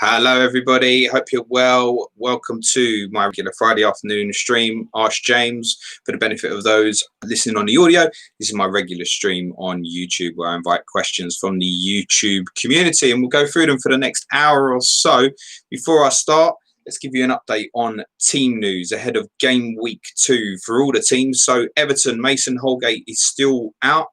Hello, everybody. Hope you're well. Welcome to my regular Friday afternoon stream, Ask James. For the benefit of those listening on the audio, this is my regular stream on YouTube where I invite questions from the YouTube community, and we'll go through them for the next hour or so. Before I start, let's give you an update on team news ahead of game week 2 for all the teams. So Everton, Mason Holgate is still out.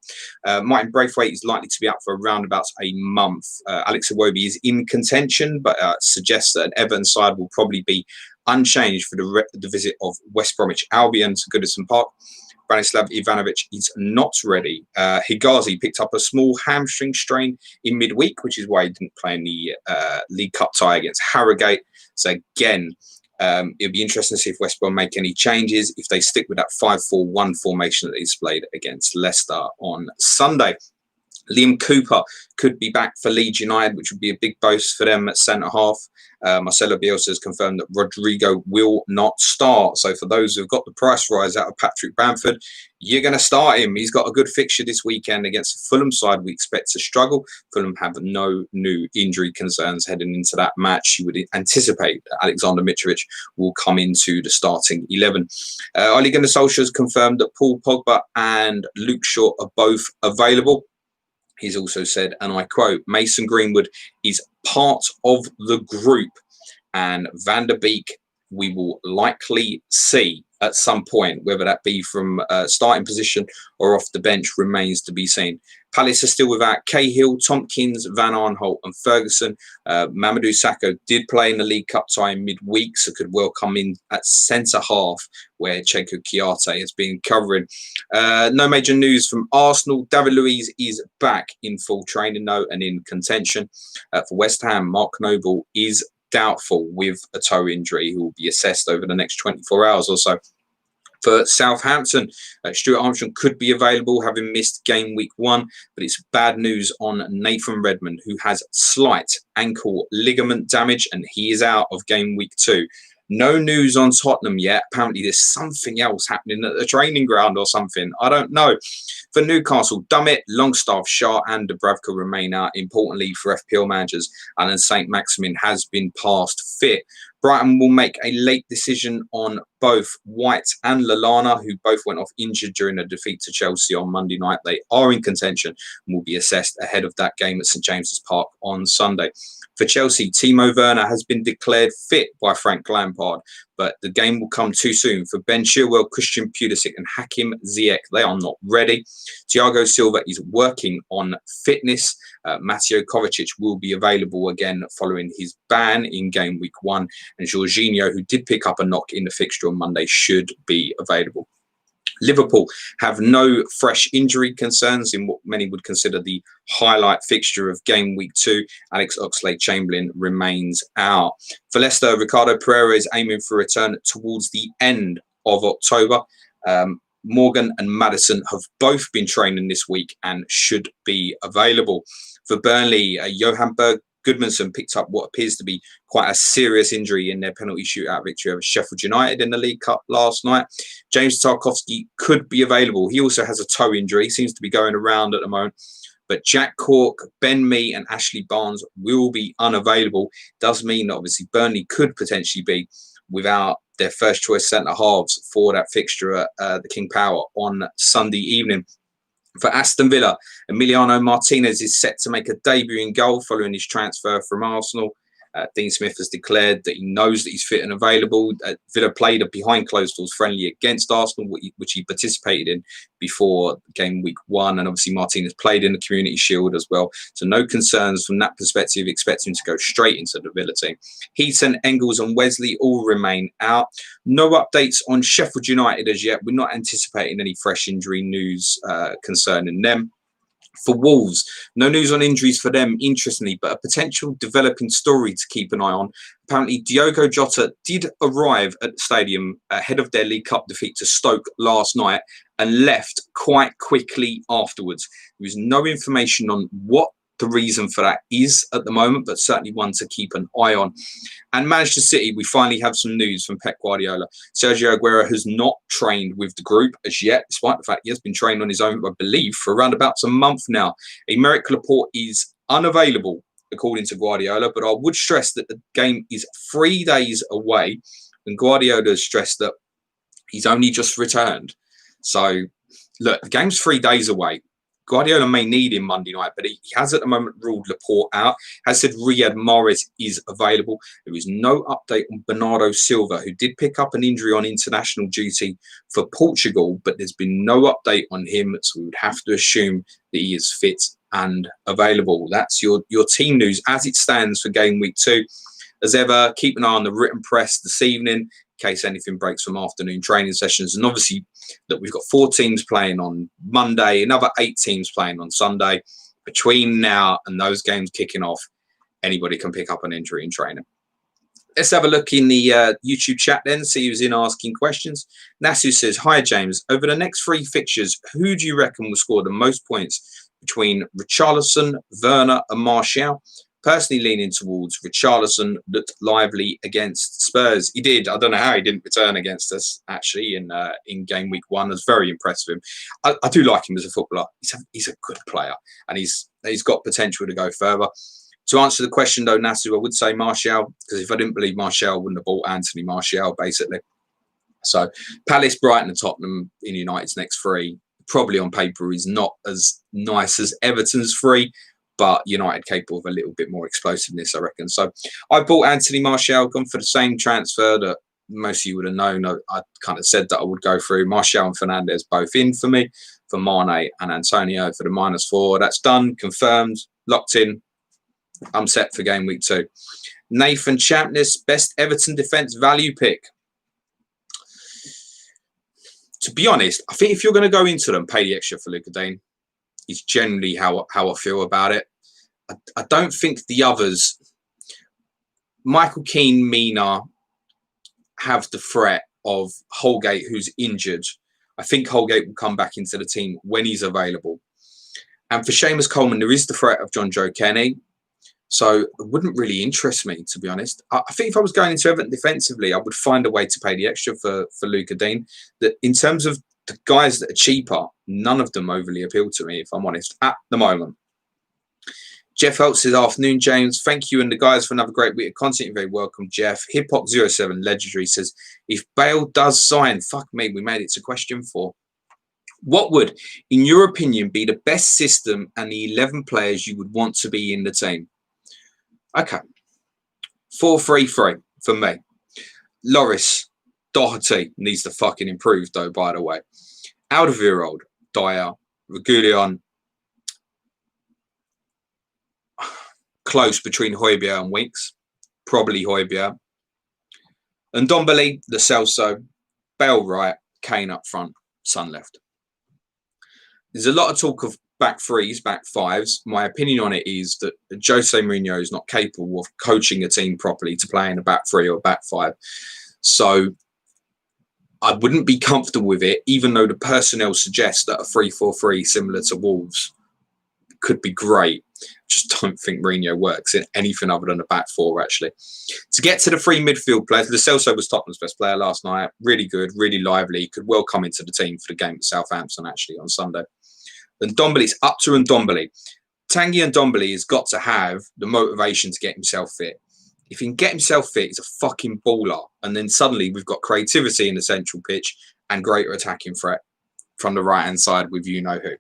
Martin Braithwaite is likely to be out for around about a month. Alex Iwobi is in contention, but suggests that an Everton side will probably be unchanged for the visit of West Bromwich Albion to Goodison Park. Branislav Ivanovic is not ready. Higazi picked up a small hamstring strain in midweek, which is why he didn't play in the League Cup tie against Harrogate. So again, it'll be interesting to see if West Brom make any changes, if they stick with that 5-4-1 formation that they displayed against Leicester on Sunday. Liam Cooper could be back for Leeds United, which would be a big boast for them at centre-half. Marcelo Bielsa has confirmed that Rodrigo will not start. So for those who've got the price rise out of Patrick Bamford, you're going to start him. He's got a good fixture this weekend against the Fulham side we expect to struggle. Fulham have no new injury concerns heading into that match. You would anticipate that Alexander Mitrovic will come into the starting 11. Ole Gunnar Solskjaer has confirmed that Paul Pogba and Luke Shaw are both available. He's also said, and I quote, Mason Greenwood is part of the group, and Van der Beek we will likely see at some point, whether that be from starting position or off the bench remains to be seen. Palace are still without Cahill, Tompkins, Van Arnholt and Ferguson. Mamadou Sakho did play in the League Cup tie in midweek, so could well come in at centre-half where Cheikhou Kouyaté has been covering. No major news from Arsenal. David Luiz is back in full training though and in contention. For West Ham, Mark Noble is doubtful with a toe injury, who will be assessed over the next 24 hours or so. For Southampton, Stuart Armstrong could be available, having missed game week 1, but it's bad news on Nathan Redmond, who has slight ankle ligament damage, and he is out of game week 2. No news on Tottenham yet. Apparently there's something else happening at the training ground or something. I don't know. For Newcastle, Dummett, Longstaff, Shah and Dubravka remain out. Importantly for FPL managers, Alan St. Maximin has been passed fit. Brighton will make a late decision on both White and Lallana, who both went off injured during a defeat to Chelsea on Monday night. They are in contention and will be assessed ahead of that game at St James's Park on Sunday. For Chelsea, Timo Werner has been declared fit by Frank Lampard, but the game will come too soon. For Ben Chilwell, Christian Pulisic and Hakim Ziyech, they are not ready. Thiago Silva is working on fitness. Mateo Kovacic will be available again following his ban in game week 1. And Jorginho, who did pick up a knock in the fixture on Monday, should be available. Liverpool have no fresh injury concerns in what many would consider the highlight fixture of game week 2. Alex Oxlade-Chamberlain remains out. For Leicester, Ricardo Pereira is aiming for a return towards the end of October. Morgan and Maddison have both been training this week and should be available. For Burnley, Johan Berg Goodmanson picked up what appears to be quite a serious injury in their penalty shootout victory over Sheffield United in the League Cup last night. James Tarkowski could be available. He also has a toe injury, seems to be going around at the moment. But Jack Cork, Ben Mee and Ashley Barnes will be unavailable. Does mean that obviously Burnley could potentially be without their first choice centre-halves for that fixture at the King Power on Sunday evening. For Aston Villa, Emiliano Martinez is set to make a debut in goal following his transfer from Arsenal. Dean Smith has declared that he knows that he's fit and available. Villa played a behind closed doors friendly against Arsenal, which he participated in before game week 1. And obviously Martinez played in the Community Shield as well. So no concerns from that perspective, expecting to go straight into the Villa team. Heaton, Engels and Wesley all remain out. No updates on Sheffield United as yet. We're not anticipating any fresh injury news concerning them. For Wolves, no news on injuries for them, interestingly, but a potential developing story to keep an eye on. Apparently, Diogo Jota did arrive at the stadium ahead of their League Cup defeat to Stoke last night and left quite quickly afterwards. There is no information on what the reason for that is at the moment, but certainly one to keep an eye on. And Manchester City, we finally have some news from Pep Guardiola. Sergio Aguero has not trained with the group as yet, despite the fact he has been trained on his own, I believe, for around about a month now. Aymeric Laporte is unavailable according to Guardiola, but I would stress that the game is 3 days away, and Guardiola has stressed that he's only just returned. So, look, the game's 3 days away. Guardiola may need him Monday night, but he has at the moment ruled Laporte out. Has said Riyad Mahrez is available. There is no update on Bernardo Silva, who did pick up an injury on international duty for Portugal, but there's been no update on him, so we would have to assume that he is fit and available. That's your team news as it stands for game week 2. As ever, keep an eye on the written press this evening in case anything breaks from afternoon training sessions. And obviously, look, we've got 4 teams playing on Monday, another 8 teams playing on Sunday. Between now and those games kicking off, anybody can pick up an injury in training. Let's have a look in the YouTube chat then, see who's in asking questions. Nasu says, hi, James. Over the next 3 fixtures, who do you reckon will score the most points between Richarlison, Werner and Martial? Personally leaning towards Richarlison. Looked lively against Spurs. He did. I don't know how he didn't return against us, actually, in game week 1. I was very impressed with him. I do like him as a footballer. He's a good player, and he's got potential to go further. To answer the question, though, Nasu, I would say Martial, because if I didn't believe Martial, I wouldn't have bought Anthony Martial, basically. So Palace, Brighton and Tottenham in United's next 3. Probably on paper is not as nice as Everton's 3, but United capable of a little bit more explosiveness, I reckon. So I bought Anthony Martial, gone for the same transfer that most of you would have known. I kind of said that I would go through. Martial and Fernandes both in for me, for Mane and Antonio for the -4. That's done, confirmed, locked in. I'm set for game week 2. Nathan Champness, best Everton defence value pick. To be honest, I think if you're going to go into them, pay the extra for Lucas Digne. Is generally how I feel about it. I don't think the others, Michael Keane, Mina, have the threat of Holgate, who's injured. I think Holgate will come back into the team when he's available. And for Seamus Coleman, there is the threat of John Joe Kenny. So it wouldn't really interest me, to be honest. I think if I was going into Everton defensively, I would find a way to pay the extra for Lucas Digne. That in terms of the guys that are cheaper, none of them overly appeal to me, if I'm honest, at the moment. Jeff Holtz says, afternoon, James. Thank you and the guys for another great week of content. You're very welcome, Jeff. Hiphop07 Legendary says, if Bale does sign, fuck me, we made it to question 4. What would, in your opinion, be the best system and the 11 players you would want to be in the team? Okay. 4-3-3 for me. Loris Doherty needs to fucking improve, though, by the way. Alderweireld, Dyer, Reguilon, close between Højbjerg and Winks, probably Højbjerg. And Ndombele, Lo Celso, Bale right, Kane up front, Son left. There's a lot of talk of back 3s, back 5s. My opinion on it is that Jose Mourinho is not capable of coaching a team properly to play in a back 3 or back 5. So I wouldn't be comfortable with it, even though the personnel suggests that a 3-4-3 similar to Wolves could be great. Just don't think Mourinho works in anything other than a back 4, actually. To get to the 3 midfield players, Lo Celso was Tottenham's best player last night. Really good, really lively. Could well come into the team for the game at Southampton, actually, on Sunday. And Ndombele's up to Ndombele. Tanguy Ndombele has got to have the motivation to get himself fit. If he can get himself fit, he's a fucking baller. And then suddenly we've got creativity in the central pitch and greater attacking threat from the right-hand side with you-know-who.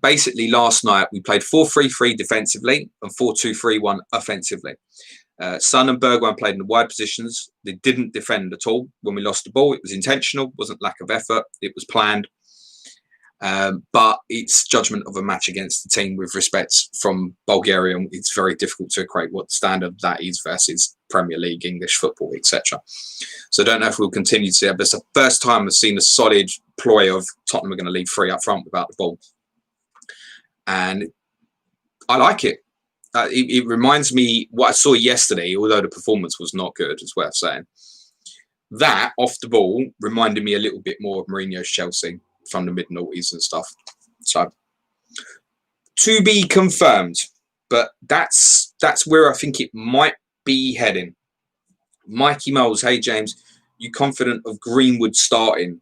Basically, last night we played 4-3-3 defensively and 4-2-3-1 offensively. Son and Bergwijn played in the wide positions. They didn't defend at all when we lost the ball. It was intentional, wasn't lack of effort. It was planned. But it's judgment of a match against the team with respect from Bulgaria. It's very difficult to equate what the standard that is versus Premier League, English football, etc. So I don't know if we'll continue to see it, but it's the first time I've seen a solid ploy of Tottenham are going to lead 3 up front without the ball. And I like it. It reminds me what I saw yesterday, although the performance was not good, it's worth saying. That, off the ball, reminded me a little bit more of Mourinho's Chelsea from the mid-noughties and stuff. So, to be confirmed. But that's where I think it might be heading. Mikey Moles, hey James, you confident of Greenwood starting?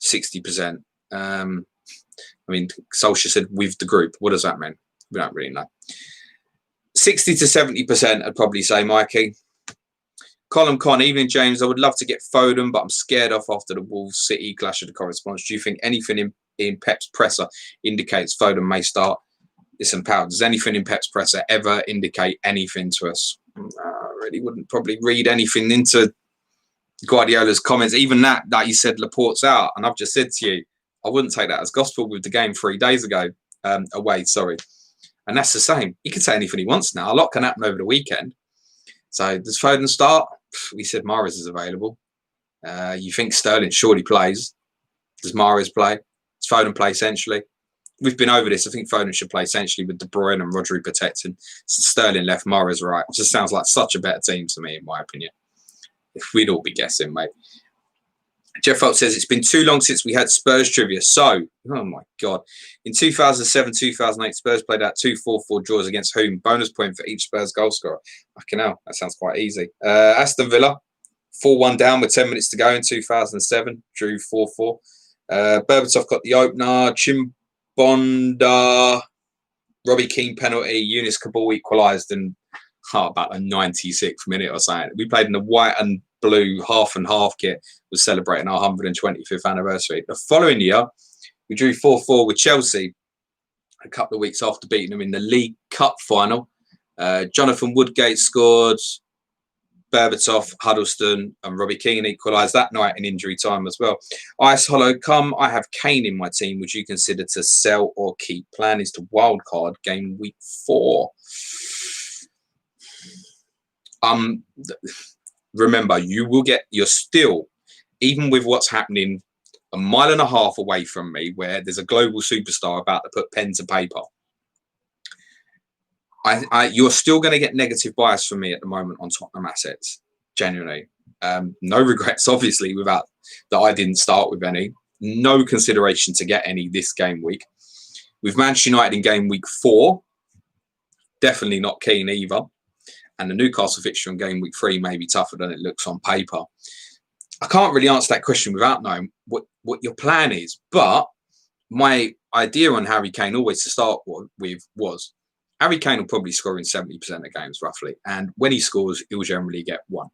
60%. I mean, Solskjaer said with the group. What does that mean? We don't really know. 60 to 70%, I'd probably say, Mikey. Colin Con, evening, James. I would love to get Foden, but I'm scared off after the Wolves City clash of the correspondence. Do you think anything in Pep's presser indicates Foden may start? Listen, pal, does anything in Pep's presser ever indicate anything to us? I really wouldn't probably read anything into Guardiola's comments. Even that he said Laporte's out. And I've just said to you, I wouldn't take that as gospel with the game 3 days ago. Away, sorry. And that's the same. He can say anything he wants now. A lot can happen over the weekend. So does Foden start? We said Mahrez is available. You think Sterling surely plays. Does Mahrez play? Does Foden play centrally? We've been over this. I think Foden should play centrally with De Bruyne and Rodri protecting. Sterling left, Mahrez right. It just sounds like such a better team to me, in my opinion. If we'd all be guessing, mate. Jeff Holt says, it's been too long since we had Spurs trivia. So, oh my God. In 2007-2008, Spurs played out 2-4-4 draws against whom? Bonus point for each Spurs goal scorer. Fucking hell, that sounds quite easy. Aston Villa, 4-1 down with 10 minutes to go in 2007. Drew 4-4. Berbatov got the opener. Chimbonda, Robbie Keane penalty. Yunus Kabul equalised in about the 96th minute or something. We played in the white and blue half and half kit, was celebrating our 125th anniversary. The following year, we drew 4-4 with Chelsea a couple of weeks after beating them in the League Cup final. Jonathan Woodgate scored, Berbatov, Huddleston and Robbie Keane equalised that night in injury time as well. Ice Hollow, I have Kane in my team. Would you consider to sell or keep? Plan is to wildcard game week 4. Remember, you're still, even with what's happening a mile and a half away from me, where there's a global superstar about to put pen to paper, you're still going to get negative bias from me at the moment on Tottenham assets, genuinely. No regrets, obviously, without that I didn't start with any. No consideration to get any this game week. With Manchester United in game week 4, definitely not keen either. And the Newcastle fixture in game week 3 may be tougher than it looks on paper. I can't really answer that question without knowing what your plan is. But my idea on Harry Kane always to start with was Harry Kane will probably score in 70% of games roughly. And when he scores, he'll generally get 1.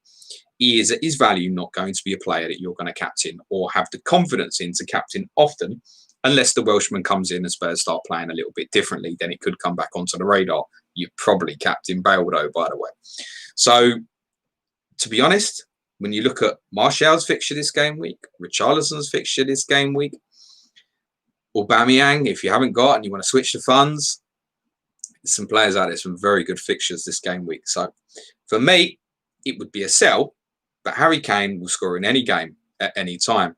He is at his value not going to be a player that you're going to captain or have the confidence in to captain often, unless the Welshman comes in and Spurs start playing a little bit differently, then it could come back onto the radar. You've probably captain Bale though, by the way. So, to be honest, when you look at Martial's fixture this game week, Richarlison's fixture this game week, Aubameyang, if you haven't got and you want to switch the funds, there's some players out there, some very good fixtures this game week. So, for me, it would be a sell, but Harry Kane will score in any game at any time.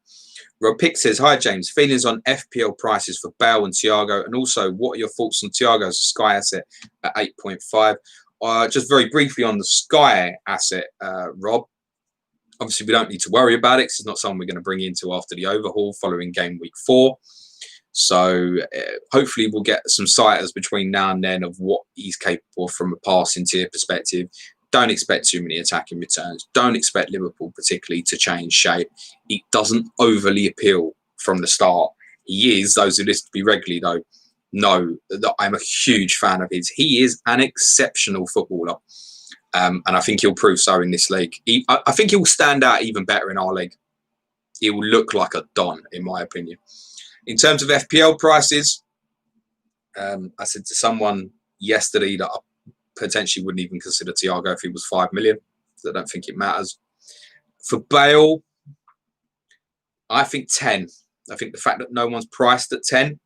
Rob Pick says, hi, James. Feelings on FPL prices for Bale and Thiago, and also what are your thoughts on Thiago's Sky asset at 8.5? Just very briefly on the Sky asset, Rob. Obviously, we don't need to worry about it because it's not something we're going to bring into after the overhaul following game week 4. So hopefully we'll get some sighters between now and then of what he's capable of from a passing tier perspective. Don't expect too many attacking returns. Don't expect Liverpool particularly to change shape. It doesn't overly appeal from the start. He is, those who listen to me regularly though, know that I'm a huge fan of his. He is an exceptional footballer. And I think he'll prove so in this league. I think he'll stand out even better in our league. He will look like a Don, in my opinion. In terms of FPL prices, I said to someone yesterday that I potentially wouldn't even consider Thiago if he was 5 million. I don't think it matters. For Bale, I think 10. I think the fact that no one's priced at 10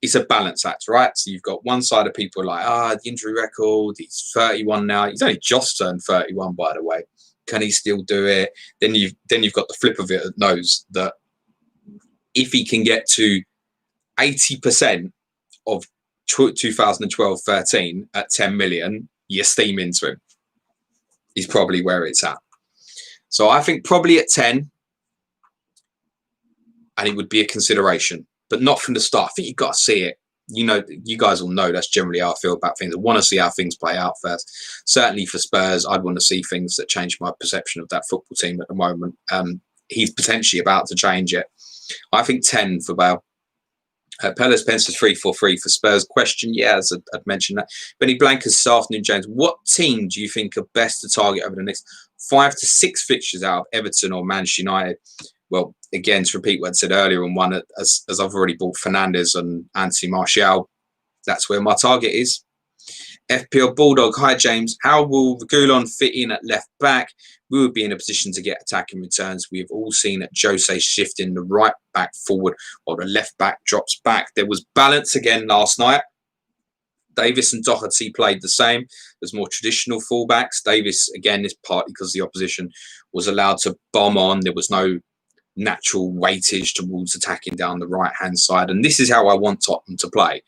is a balance act, right? So you've got one side of people like, the injury record, he's 31 now. He's only just turned 31, by the way. Can he still do it? Then you've got the flip of it that knows that if he can get to 80% of 2012-13 at 10 million, you steam into him. He's probably where it's at. So I think probably at 10, and it would be a consideration, but not from the start. I think you've got to see it. You know, you guys will know that's generally how I feel about things. I want to see how things play out first. Certainly for Spurs, I'd want to see things that change my perception of that football team at the moment. He's potentially about to change it. I think 10 for Bale. Pella Spencer 343 for Spurs. Question, yeah, as I'd mentioned that. Benny Blank this afternoon, James. What team do you think are best to target over the next 5 to 6 fixtures out of Everton or Manchester United? Well, again, to repeat what I said earlier, and one as I've already bought Fernandes and Anthony Martial, that's where my target is. FPL Bulldog, hi James. How will Reguilon fit in at left back? We would be in a position to get attacking returns. We have all seen Jose shifting the right back forward while the left back drops back. There was balance again last night. Davis and Doherty played the same as more traditional fullbacks. Davis, again, is partly because the opposition was allowed to bomb on. There was no natural weightage towards attacking down the right-hand side. And this is how I want Tottenham to play.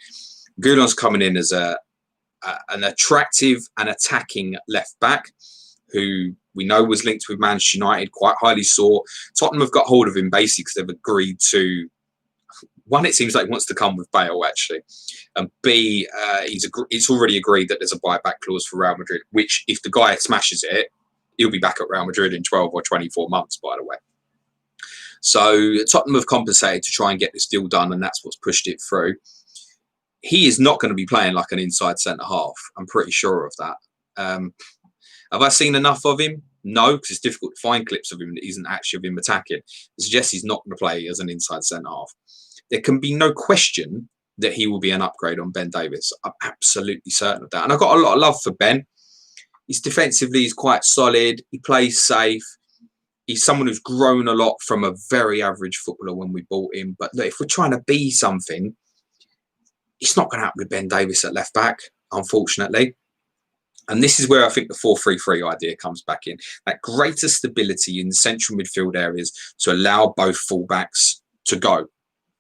Reguilon's coming in as an attractive and attacking left back who we know was linked with Manchester United, quite highly sought. Tottenham have got hold of him basically because they've agreed to, one, it seems like he wants to come with Bale actually, and B, it's already agreed that there's a buyback clause for Real Madrid, which if the guy smashes it, he'll be back at Real Madrid in 12 or 24 months, by the way. So Tottenham have compensated to try and get this deal done, and that's what's pushed it through. He is not going to be playing like an inside centre-half. I'm pretty sure of that. Have I seen enough of him? No, because it's difficult to find clips of him that isn't actually of him attacking. It suggests he's not going to play as an inside centre-half. There can be no question that he will be an upgrade on Ben Davis. I'm absolutely certain of that. And I've got a lot of love for Ben. He's defensively, he's quite solid. He plays safe. He's someone who's grown a lot from a very average footballer when we bought him. But look, if we're trying to be something, it's not going to happen with Ben Davis at left back, unfortunately. And this is where I think the 4-3-3 idea comes back in. That greater stability in the central midfield areas to allow both fullbacks to go.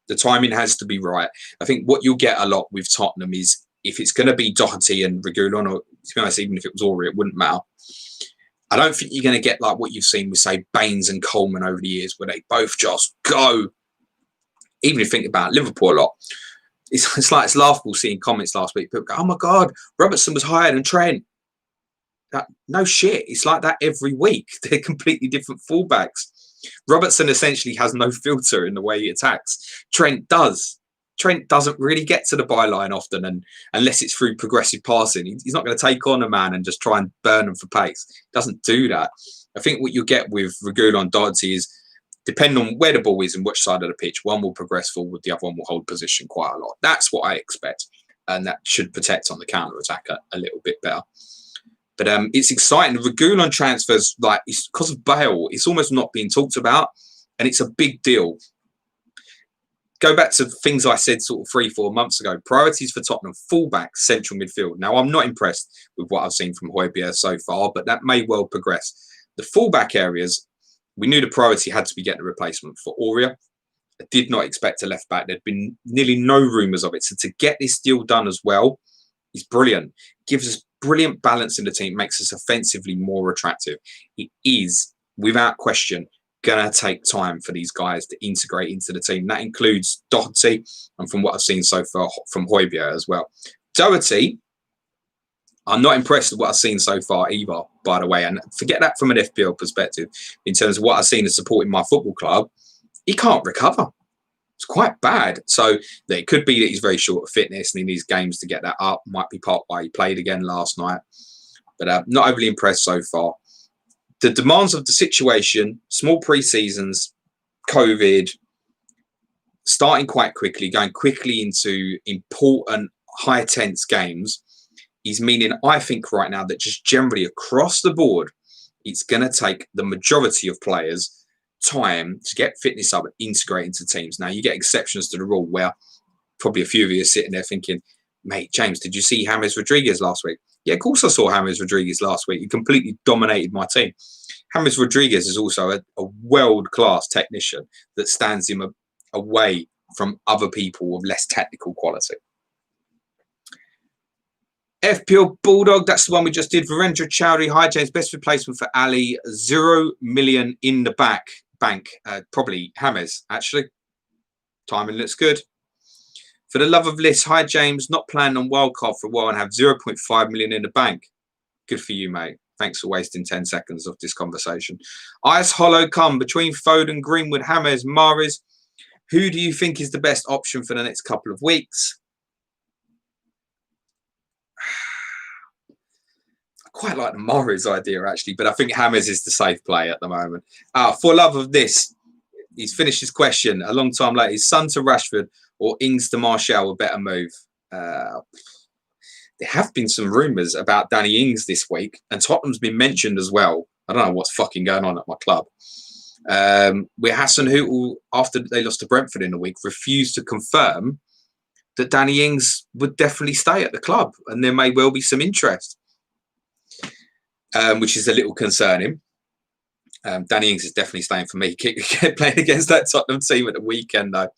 The timing has to be right. I think what you'll get a lot with Tottenham is if it's going to be Doherty and Reguilon, or to be honest, even if it was Aurier, it wouldn't matter. I don't think you're going to get like what you've seen with, say, Baines and Coleman over the years, where they both just go. Even if you think about Liverpool a lot, it's like it's laughable seeing comments last week. People go, "Oh my God, Robertson was higher than Trent." No shit. It's like that every week. They're completely different fullbacks. Robertson essentially has no filter in the way he attacks. Trent does. Trent doesn't really get to the byline often, and unless it's through progressive passing, he's not going to take on a man and just try and burn them for pace. He doesn't do that. I think what you get with Reguilon Doherty is, depending on where the ball is and which side of the pitch, one will progress forward, the other one will hold position quite a lot. That's what I expect, and that should protect on the counter-attack a little bit better. But it's exciting. The Reguilon transfers, like, it's because of Bale, it's almost not being talked about, and it's a big deal. Go back to things I said sort of 3-4 months ago. Priorities for Tottenham: fullback, central midfield. Now, I'm not impressed with what I've seen from Højbjerg so far, but that may well progress. The fullback areas, we knew the priority had to be getting a replacement for Aurier. I did not expect a left back. There'd been nearly no rumours of it. So to get this deal done as well is brilliant. Gives us brilliant balance in the team, makes us offensively more attractive. It is, without question, going to take time for these guys to integrate into the team. That includes Doherty, and from what I've seen so far, from Højbjerg as well. Doherty, I'm not impressed with what I've seen so far either, by the way. And forget that from an FPL perspective. In terms of what I've seen as supporting my football club, he can't recover. It's quite bad. So it could be that he's very short of fitness and he needs games to get that up. Might be part why he played again last night. But not overly impressed so far. The demands of the situation, small pre-seasons, COVID, starting quite quickly, going quickly into important, high-tense games, is meaning, I think right now, that just generally across the board, it's going to take the majority of players time to get fitness up and integrate into teams. Now, you get exceptions to the rule where probably a few of you are sitting there thinking, mate, James, did you see James Rodriguez last week? Yeah, of course I saw James Rodriguez last week. He completely dominated my team. James Rodriguez is also a world-class technician that stands him away from other people of less technical quality. FPL Bulldog, that's the one we just did. Virendra Chowdhury, hi James, best replacement for Ali, 0 million in the bank. Probably James, actually. Timing looks good. For the love of Liz, hi James, not planning on wildcard for a while and have 0.5 million in the bank. Good for you, mate. Thanks for wasting 10 seconds of this conversation. Ice Hollow come between Foden, Greenwood, James, Mahrez. Who do you think is the best option for the next couple of weeks? I quite like the Mahrez idea, actually, but I think James is the safe play at the moment. For love of this, he's finished his question a long time later. Is Son to Rashford or Ings to Martial a better move? There have been some rumours about Danny Ings this week, and Tottenham's been mentioned as well. I don't know what's fucking going on at my club. Where Hassan Hootel, after they lost to Brentford in the week, refused to confirm that Danny Ings would definitely stay at the club, and there may well be some interest, which is a little concerning. Danny Ings is definitely staying for me. Keep playing against that Tottenham team at the weekend, though.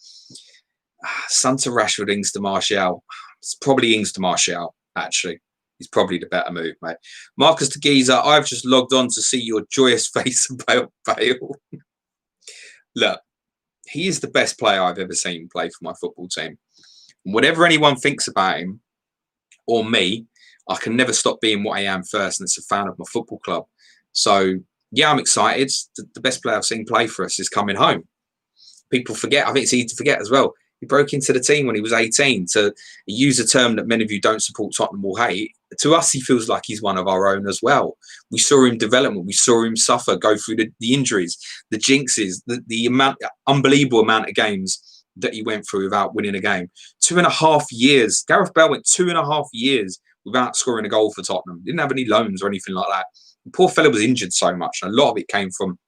Son to Rashford, Ings to Martial. It's probably Ings to Martial, actually. He's probably the better move, mate. Marcus de Giza, I've just logged on to see your joyous face about Bale. Look, he is the best player I've ever seen play for my football team. And whatever anyone thinks about him or me, I can never stop being what I am first, and it's a fan of my football club. So, yeah, I'm excited. The best player I've seen play for us is coming home. People forget. I think it's easy to forget as well. He broke into the team when he was 18. To use a term that many of you don't support Tottenham will hate, to us, he feels like he's one of our own as well. We saw him development. We saw him suffer, go through the injuries, the jinxes, the unbelievable amount of games that he went through without winning a game. 2.5 years. Gareth Bale went 2.5 years without scoring a goal for Tottenham. Didn't have any loans or anything like that. The poor fella was injured so much, and a lot of it came from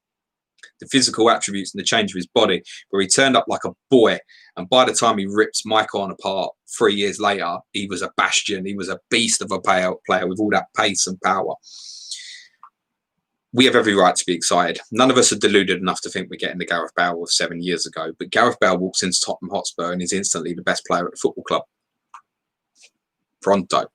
the physical attributes and the change of his body, where he turned up like a boy. And by the time he ripped Maicon apart 3 years later, he was a bastion. He was a beast of a player with all that pace and power. We have every right to be excited. None of us are deluded enough to think we're getting the Gareth Bale of 7 years ago. But Gareth Bale walks into Tottenham Hotspur and is instantly the best player at the football club. Pronto.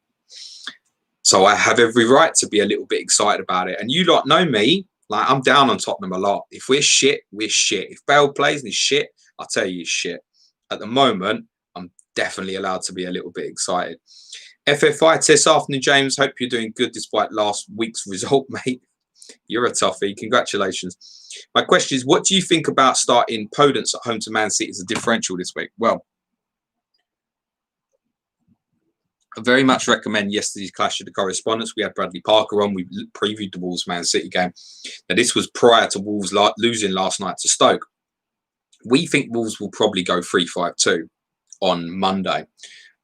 So I have every right to be a little bit excited about it. And you lot know me. Like, I'm down on Tottenham a lot. If we're shit, we're shit. If Bale plays and he's shit, I'll tell you he's shit. At the moment, I'm definitely allowed to be a little bit excited. FFI this afternoon, James. Hope you're doing good despite last week's result, mate. You're a toughie. Congratulations. My question is, what do you think about starting Podence at home to Man City as a differential this week? Well, I very much recommend yesterday's Clash of the Correspondents. We had Bradley Parker on. We previewed the Wolves Man City game. Now, this was prior to Wolves losing last night to Stoke. We think Wolves will probably go 3-5-2 on Monday.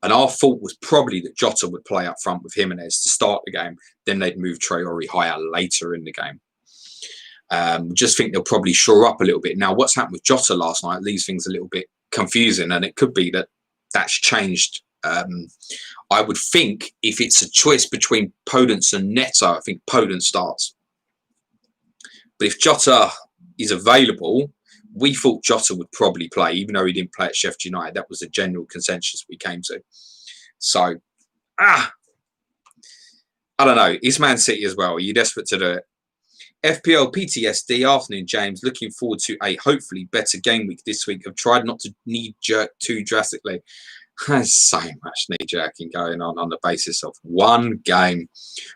And our thought was probably that Jota would play up front with Jimenez to start the game. Then they'd move Traore higher later in the game. Just think they'll probably shore up a little bit. Now, what's happened with Jota last night leaves things a little bit confusing. And it could be that that's changed. I would think if it's a choice between Podence and Neto, I think Podence starts. But if Jota is available, we thought Jota would probably play, even though he didn't play at Sheffield United. That was the general consensus we came to. So, I don't know. It's Man City as well. Are you desperate to do it? FPL PTSD afternoon, James. Looking forward to a hopefully better game week this week. I've tried not to knee jerk too drastically. There's so much knee-jerking going on the basis of one game.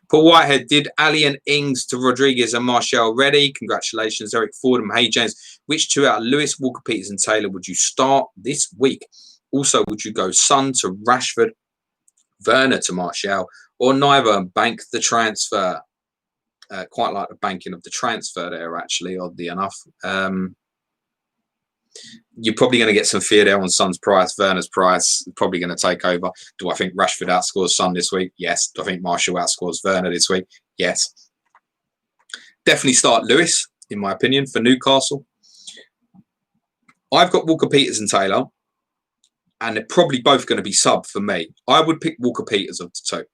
Paul Whitehead, did Ali and Ings to Rodriguez and Martial ready? Congratulations, Eric Fordham. Hey, James, which two out of Lewis, Walker-Peters and Taylor would you start this week? Also, would you go Son to Rashford, Werner to Martial, or neither and bank the transfer? Quite like the banking of the transfer there, actually, oddly enough. You're probably going to get some fear there on Son's price. Werner's price probably going to take over. Do I think Rashford outscores Son this week? Yes. Do I think Martial outscores Werner this week? Yes. Definitely start Lewis, in my opinion, for Newcastle. I've got Walker-Peters and Taylor, and they're probably both going to be sub for me. I would pick Walker-Peters of the two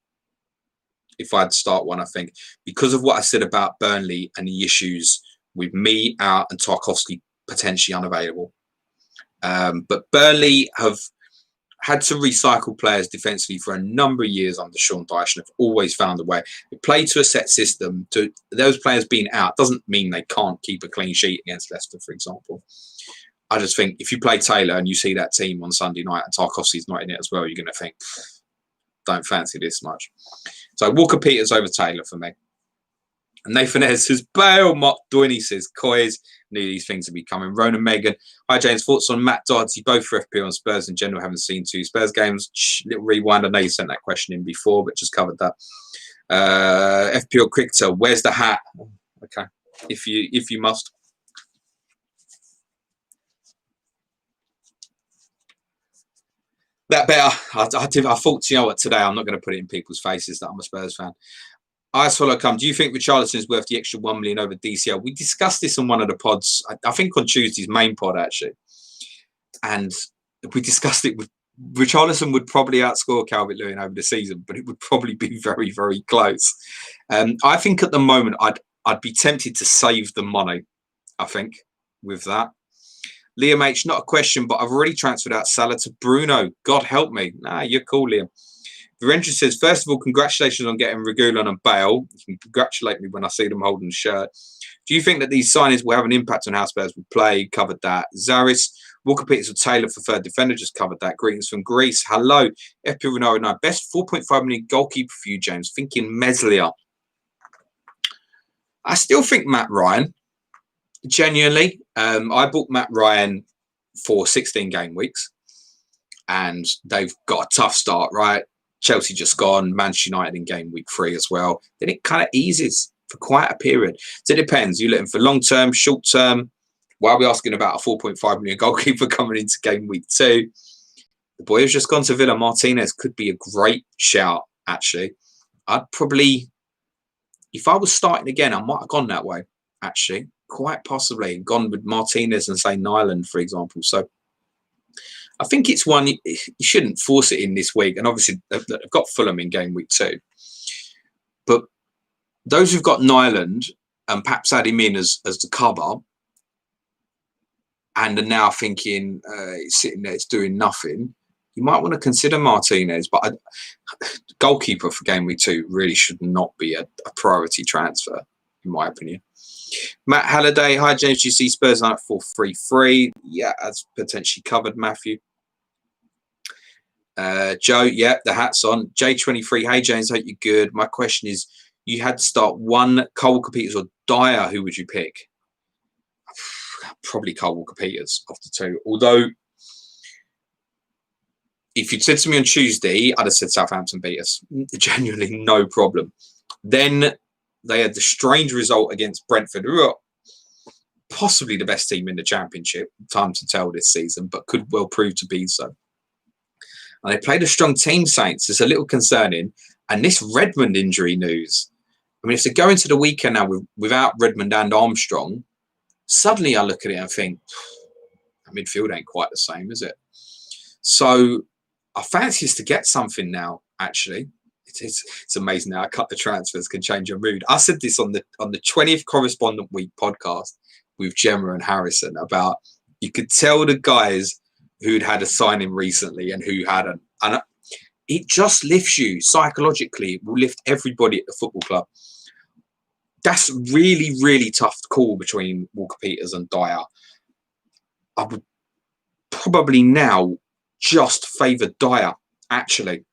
if I had to start one, I think, because of what I said about Burnley and the issues with me out and Tarkowski potentially unavailable. But Burnley have had to recycle players defensively for a number of years under Sean Dyche and have always found a way. They play to a set system. To those players being out doesn't mean they can't keep a clean sheet against Leicester, for example. I just think if you play Taylor and you see that team on Sunday night and Tarkowski's not in it as well, you're going to think, don't fancy this much. So Walker-Peters over Taylor for me. And Nathan Ayres says, Bale. Mark Doyney says, Coys. Knew these things would be coming. Ronan Megan. Hi, James. Thoughts on Matt Doherty, both for FPL and Spurs in general? Haven't seen 2 Spurs games. Little rewind. I know you sent that question in before, but just covered that. FPL Cricketer, where's the hat? Okay, if you must. That better. I thought, you know what, today I'm not going to put it in people's faces that I'm a Spurs fan. Ice Follow Come. Do you think Richarlison is worth the extra 1 million over DCL? We discussed this on one of the pods, I think on Tuesday's main pod, actually. And we discussed it with Richarlison would probably outscore Calvert-Lewin over the season, but it would probably be very, very close. I think at the moment I'd be tempted to save the money, I think, with that. Liam H, not a question, but I've already transferred out Salah to Bruno. God help me. Nah, you're cool, Liam. Virendra says, first of all, congratulations on getting Regulon and Bale. You can congratulate me when I see them holding the shirt. Do you think that these signings will have an impact on how Spurs will play? Covered that. Zaris, Walker Peters or Taylor for third defender, just covered that. Greetings from Greece. Hello. FP Ronaldo 9. Best 4.5 million goalkeeper for you, James. Thinking Meslier. I still think Matt Ryan. Genuinely. I bought Matt Ryan for 16 game weeks. And they've got a tough start, right? Chelsea just gone, Manchester United in game week 3 as well. Then it kind of eases for quite a period. So it depends. You're looking for long term, short term. Why are we asking about a 4.5 million goalkeeper coming into game week 2? The boy has just gone to Villa. Martinez could be a great shout, actually. I'd probably, if I was starting again, I might have gone that way, actually. Quite possibly. Gone with Martinez and say Nyland, for example. So I think it's one you shouldn't force it in this week. And obviously, they've got Fulham in game week 2. But those who've got Nyland and perhaps add him in as the cover and are now thinking sitting there, it's doing nothing, you might want to consider Martinez. But goalkeeper for game week 2 really should not be a priority transfer, in my opinion. Matt Halliday, hi James, do you see Spurs on 4-3-3? Yeah, that's potentially covered, Matthew. Joe, yeah, the hat's on. J23, hey James, hope you're good. My question is, you had to start one Cole Walker Peters or Dyer, who would you pick? Probably Cole Walker Peters of the 2. Although, if you'd said to me on Tuesday, I'd have said Southampton beat us. Genuinely no problem. Then they had the strange result against Brentford, who are possibly the best team in the Championship. Time to tell this season, but could well prove to be so. And they played a strong team, Saints. It's a little concerning. And this Redmond injury news, I mean, if they go into the weekend now without Redmond and Armstrong, suddenly I look at it and think, midfield ain't quite the same, is it? So I fancy us to get something now, actually. It's amazing how I cut the transfers can change your mood. I said this on the 20th Correspondent Week podcast with Gemma and Harrison about, you could tell the guys who'd had a signing recently and who hadn't. And it just lifts you psychologically. It will lift everybody at the football club. That's really, really tough call between Walker Peters and Dyer. I would probably now just favour Dyer, actually.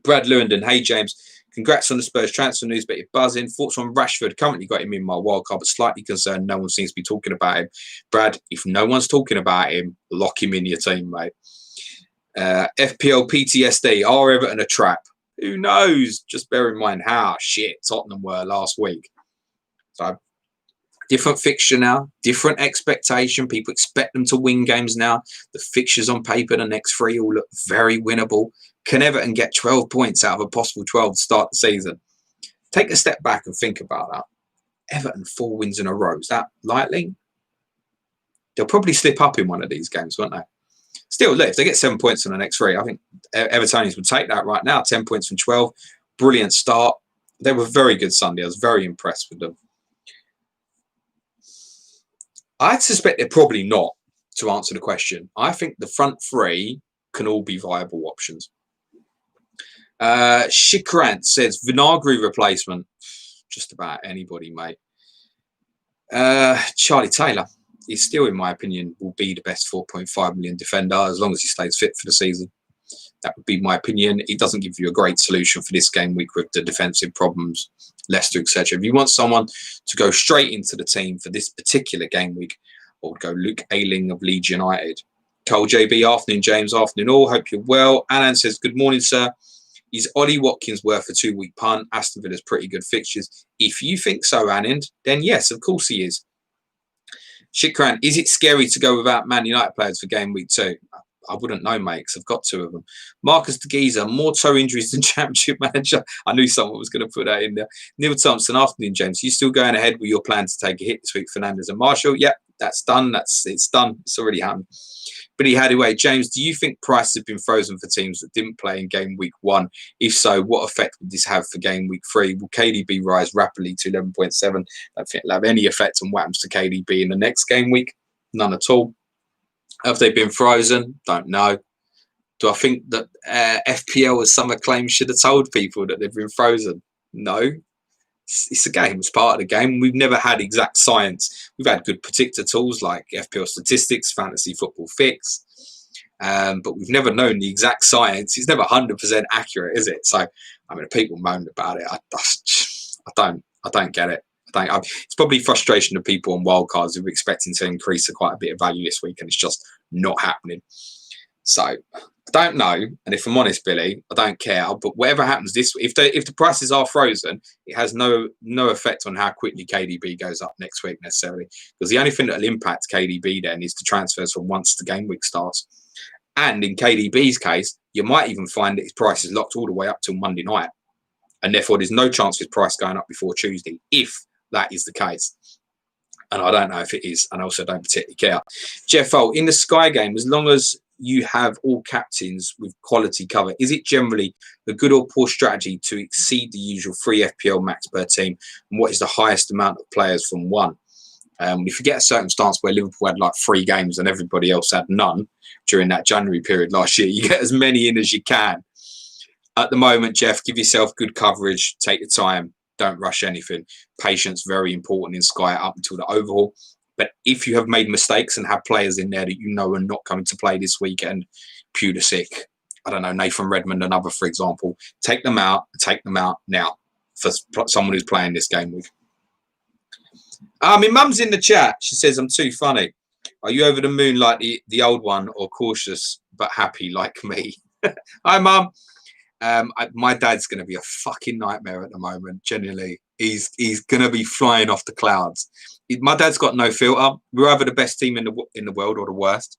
Brad Lewandon, hey James, congrats on the Spurs transfer news, but you're buzzing. Thoughts on Rashford? Currently got him in my wildcard, but slightly concerned no one seems to be talking about him. Brad, if no one's talking about him, lock him in your team, mate. FPL PTSD, are Everton a trap? Who knows? Just bear in mind how shit Tottenham were last week. So, different fixture now, different expectation. People expect them to win games now. The fixtures on paper, the next 3 all look very winnable. Can Everton get 12 points out of a possible 12 to start the season? Take a step back and think about that. Everton 4 wins in a row. Is that likely? They'll probably slip up in one of these games, won't they? Still, look, if they get 7 points on the next 3, I think Evertonians would take that right now. 10 points from 12. Brilliant start. They were very good Sunday. I was very impressed with them. I suspect they're probably not, to answer the question. I think the front 3 can all be viable options. Shikrant says, Vinagre replacement. Just about anybody, mate. Charlie Taylor is still, in my opinion, will be the best 4.5 million defender as long as he stays fit for the season. That would be my opinion. It doesn't give you a great solution for this game week with the defensive problems Leicester, etc. If you want someone to go straight into the team for this particular game week, I would go Luke Ayling of Leeds United. Cole JB, afternoon, James, afternoon all. Hope you're well. Alan says, good morning, sir. Is Ollie Watkins worth a 2-week punt? Aston Villa's pretty good fixtures. If you think so, Anand, then yes, of course he is. Shikran, is it scary to go without Man United players for game week 2? I wouldn't know, mate, because I've got 2 of them. Marcus de Giza, more toe injuries than Championship manager. I knew someone was going to put that in there. Neil Thompson, afternoon, James. You still going ahead with your plan to take a hit this week, Fernandez and Marshall? Yep, that's done. It's done. It's already happened. But he had away. James, do you think prices have been frozen for teams that didn't play in game week 1? If so, what effect would this have for game week 3? Will KDB rise rapidly to 11.7? I don't think it'll have any effect on what happens to KDB in the next game week. None at all. Have they been frozen? Don't know. Do I think that FPL, as some claims, should have told people that they've been frozen? No. It's a game. It's part of the game. We've never had exact science. We've had good predictor tools like FPL Statistics, Fantasy Football Fix, but we've never known the exact science. It's never 100% accurate, is it? So, I mean, people moan about it. I don't get it. It's probably frustration of people on wildcards who are expecting to increase quite a bit of value this week, and it's just not happening. So I don't know, and if I'm honest, Billy, I don't care. But whatever happens this week, if the prices are frozen, it has no effect on how quickly KDB goes up next week necessarily, because the only thing that will impact KDB then is the transfers from once the game week starts. And in KDB's case, you might even find that his price is locked all the way up till Monday night, and therefore there's no chance of his price going up before Tuesday, if that is the case. And I don't know if it is, and I also don't particularly care. Jeff O, in the Sky game, as long as you have all captains with quality cover, is it generally a good or poor strategy to exceed the usual 3 FPL max per team? And what is the highest amount of players from 1? If you get a circumstance where Liverpool had like 3 games and everybody else had none during that January period last year, you get as many in as you can. At the moment, Jeff, give yourself good coverage, take your time, don't rush anything. Patience, very important in Sky up until the overhaul. But if you have made mistakes and have players in there that you know are not coming to play this weekend, Pulisic, I don't know, Nathan Redmond, another, for example, take them out now for someone who's playing this game week. My mum's in the chat. She says, I'm too funny. Are you over the moon like the old one, or cautious but happy like me? Hi, Mum. My dad's going to be a fucking nightmare at the moment. Genuinely, he's going to be flying off the clouds. My dad's got no filter. We're either the best team in the world or the worst.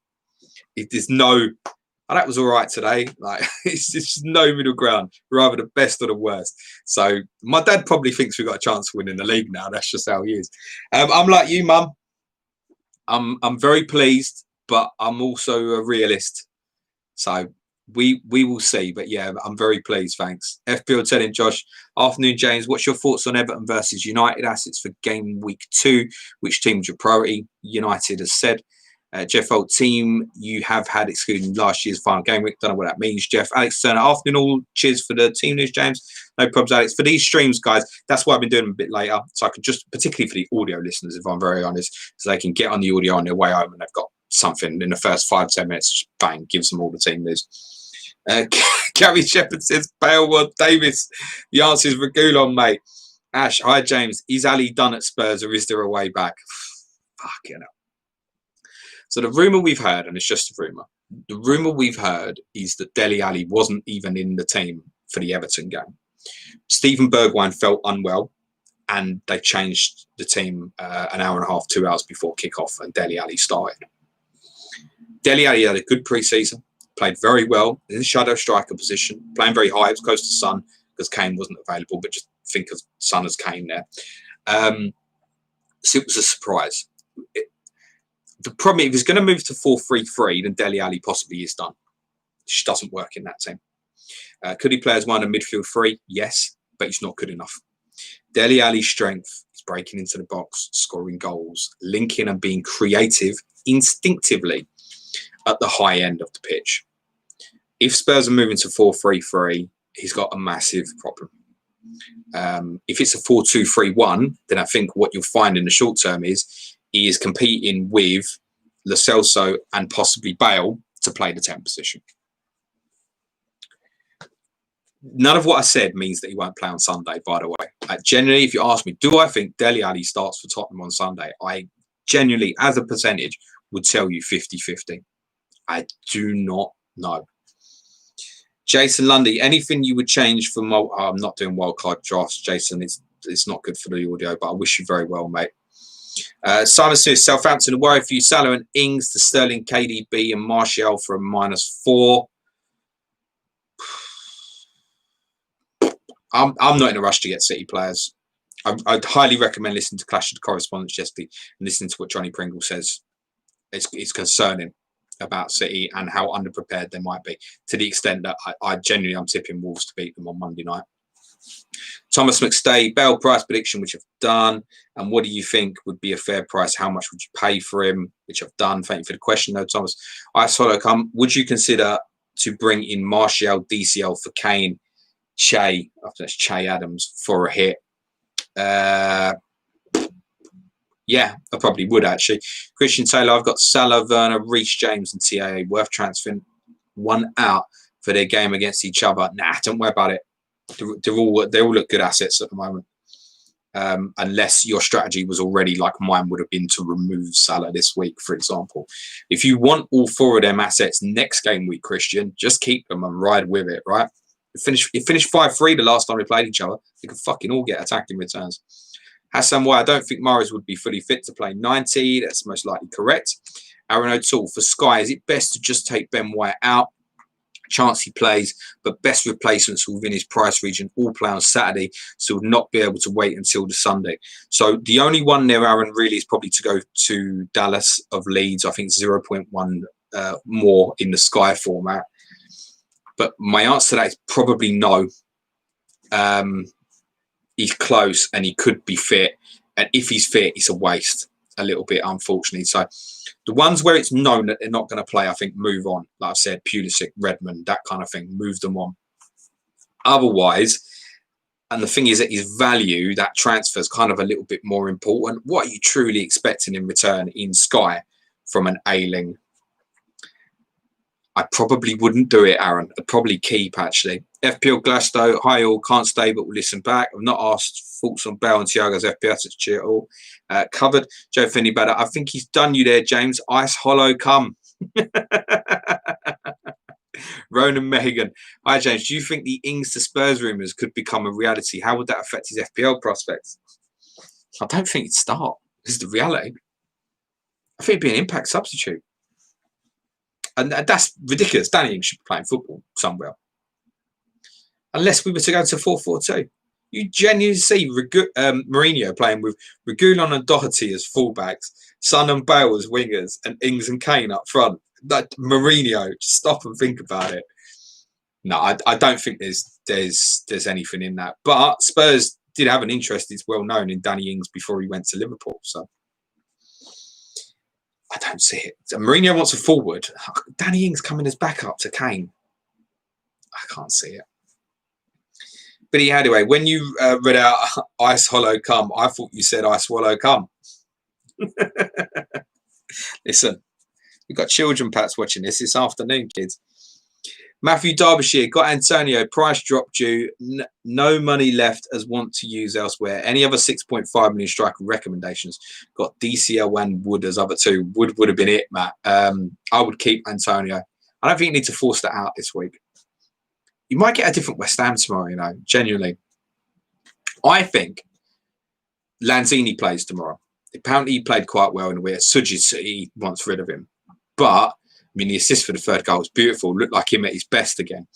There's no, oh, that was all right today. Like it's just no middle ground. We're either the best or the worst. So my dad probably thinks we've got a chance of winning the league now. That's just how he is. I'm like you, Mum. I'm very pleased, but I'm also a realist. So we will see. But yeah, I'm very pleased. Thanks. FPL telling Josh, afternoon, James. What's your thoughts on Everton versus United assets for game week 2? Which team's your priority? United has said. Jeff, old team you have had excluding last year's final game week. Don't know what that means, Jeff. Alex Turner, afternoon all. Cheers for the team news, James. No problems, Alex. For these streams, guys, that's why I've been doing them a bit later. So I could just, particularly for the audio listeners, if I'm very honest, so they can get on the audio on their way home and they've got something in the first 5-10 minutes, bang, gives them all the team news. Gary Shepherd says, Bale Davis. The answer is Regulon, mate. Ash, hi, James. Is Ali done at Spurs or is there a way back? Fucking hell. So the rumour we've heard, and it's just a rumour, the rumour we've heard is that Dele Alli wasn't even in the team for the Everton game. Stephen Bergwijn felt unwell and they changed the team an hour and a half, 2 hours before kickoff, and Dele Alli started. Dele Alli had a good pre-season, played very well in the shadow striker position, playing very high, it was close to Son because Kane wasn't available, but just think of Son as Kane there. So it was a surprise. The problem, if he's going to move to 4-3-3, then Dele Alli possibly is done. She doesn't work in that team. Could he play as one in midfield 3? Yes, but he's not good enough. Dele Alli's strength is breaking into the box, scoring goals, linking and being creative instinctively at the high end of the pitch. If Spurs are moving to 4-3-3, he's got a massive problem. If it's a 4-2-3-1, then I think what you'll find in the short term is he is competing with Lo Celso and possibly Bale to play the 10 position. None of what I said means that he won't play on Sunday, by the way. Generally, if you ask me, do I think Dele Alli starts for Tottenham on Sunday? I genuinely, as a percentage, would tell you 50-50. I do not know. Jason Lundy, anything you would change for I'm not doing wildcard drafts, Jason. It's not good for the audio, but I wish you very well, mate. Simon Smith, Southampton, a worry for you. Salah and Ings to Sterling, KDB and Martial for a -4. I'm not in a rush to get City players. I'd highly recommend listening to Clash of the Correspondents yesterday and listening to what Johnny Pringle says. It's concerning about City and how underprepared they might be, to the extent that I'm tipping Wolves to beat them on Monday night. Thomas McStay, Bale price prediction, which I've done. And what do you think would be a fair price? How much would you pay for him? Which I've done. Thank you for the question, though, Thomas. Would you consider to bring in Martial, DCL for Kane, Che, after that's Che Adams, for a hit? Yeah, I probably would, actually. Christian Taylor, I've got Salah, Werner, Reece James and TAA worth transferring one out for their game against each other. Nah, don't worry about it. They all look good assets at the moment. Unless your strategy was already like mine would have been to remove Salah this week, for example. If you want all 4 of them assets next game week, Christian, just keep them and ride with it, right? You finished 5-3 the last time we played each other. You can fucking all get attacking returns. Hassan White, I don't think Mahrez would be fully fit to play 90. That's most likely correct. Aaron O'Toole, for Sky, is it best to just take Ben White out? Chance he plays, but best replacements within his price region all play on Saturday, so will not be able to wait until the Sunday. So the only one there, Aaron, really is probably to go to Dallas of Leeds. I think 0.1 more in the Sky format. But my answer to that is probably no. He's close and he could be fit. And if he's fit, it's a waste a little bit, unfortunately. So the ones where it's known that they're not going to play, I think, move on. Like I said, Pulisic, Redmond, that kind of thing, move them on. Otherwise, and the thing is that his value, that transfer is kind of a little bit more important. What are you truly expecting in return in Sky from an Ayling? I probably wouldn't do it, Aaron. I'd probably keep, actually. FPL Glasto, hi all, can't stay, but we'll listen back. I've not asked thoughts on Bale and Thiago's FPS, it's cheer all. Covered. Joe Finney better. I think he's done you there, James. Ice Hollow, come. Ronan Megan. Hi, James. Do you think the Ings to Spurs rumours could become a reality? How would that affect his FPL prospects? I don't think he'd start. This is the reality. I think he'd be an impact substitute. And that's ridiculous. Danny Ings should be playing football somewhere. Unless we were to go to 4-4-2. You genuinely see Mourinho playing with Reguilon and Doherty as fullbacks, Son and Bale as wingers, and Ings and Kane up front. That Mourinho, just stop and think about it. No, I don't think there's anything in that. But Spurs did have an interest, it's well known, in Danny Ings before he went to Liverpool. So I don't see it. So Mourinho wants a forward. Danny Ings coming as backup to Kane. I can't see it. But anyway, when you read out Ice Hollow Come, I thought you said I swallow cum. Listen, we've got children perhaps watching this afternoon, kids. Matthew Derbyshire, got Antonio, price drop due, no money left as want to use elsewhere. Any other 6.5 million striker recommendations? Got DCL and Wood as other two. Wood would have been it, Matt. I would keep Antonio. I don't think you need to force that out this week. You might get a different West Ham tomorrow, you know, genuinely. I think Lanzini plays tomorrow. Apparently he played quite well in the way. He wants rid of him. But, I mean, the assist for the third goal was beautiful. Looked like him at his best again.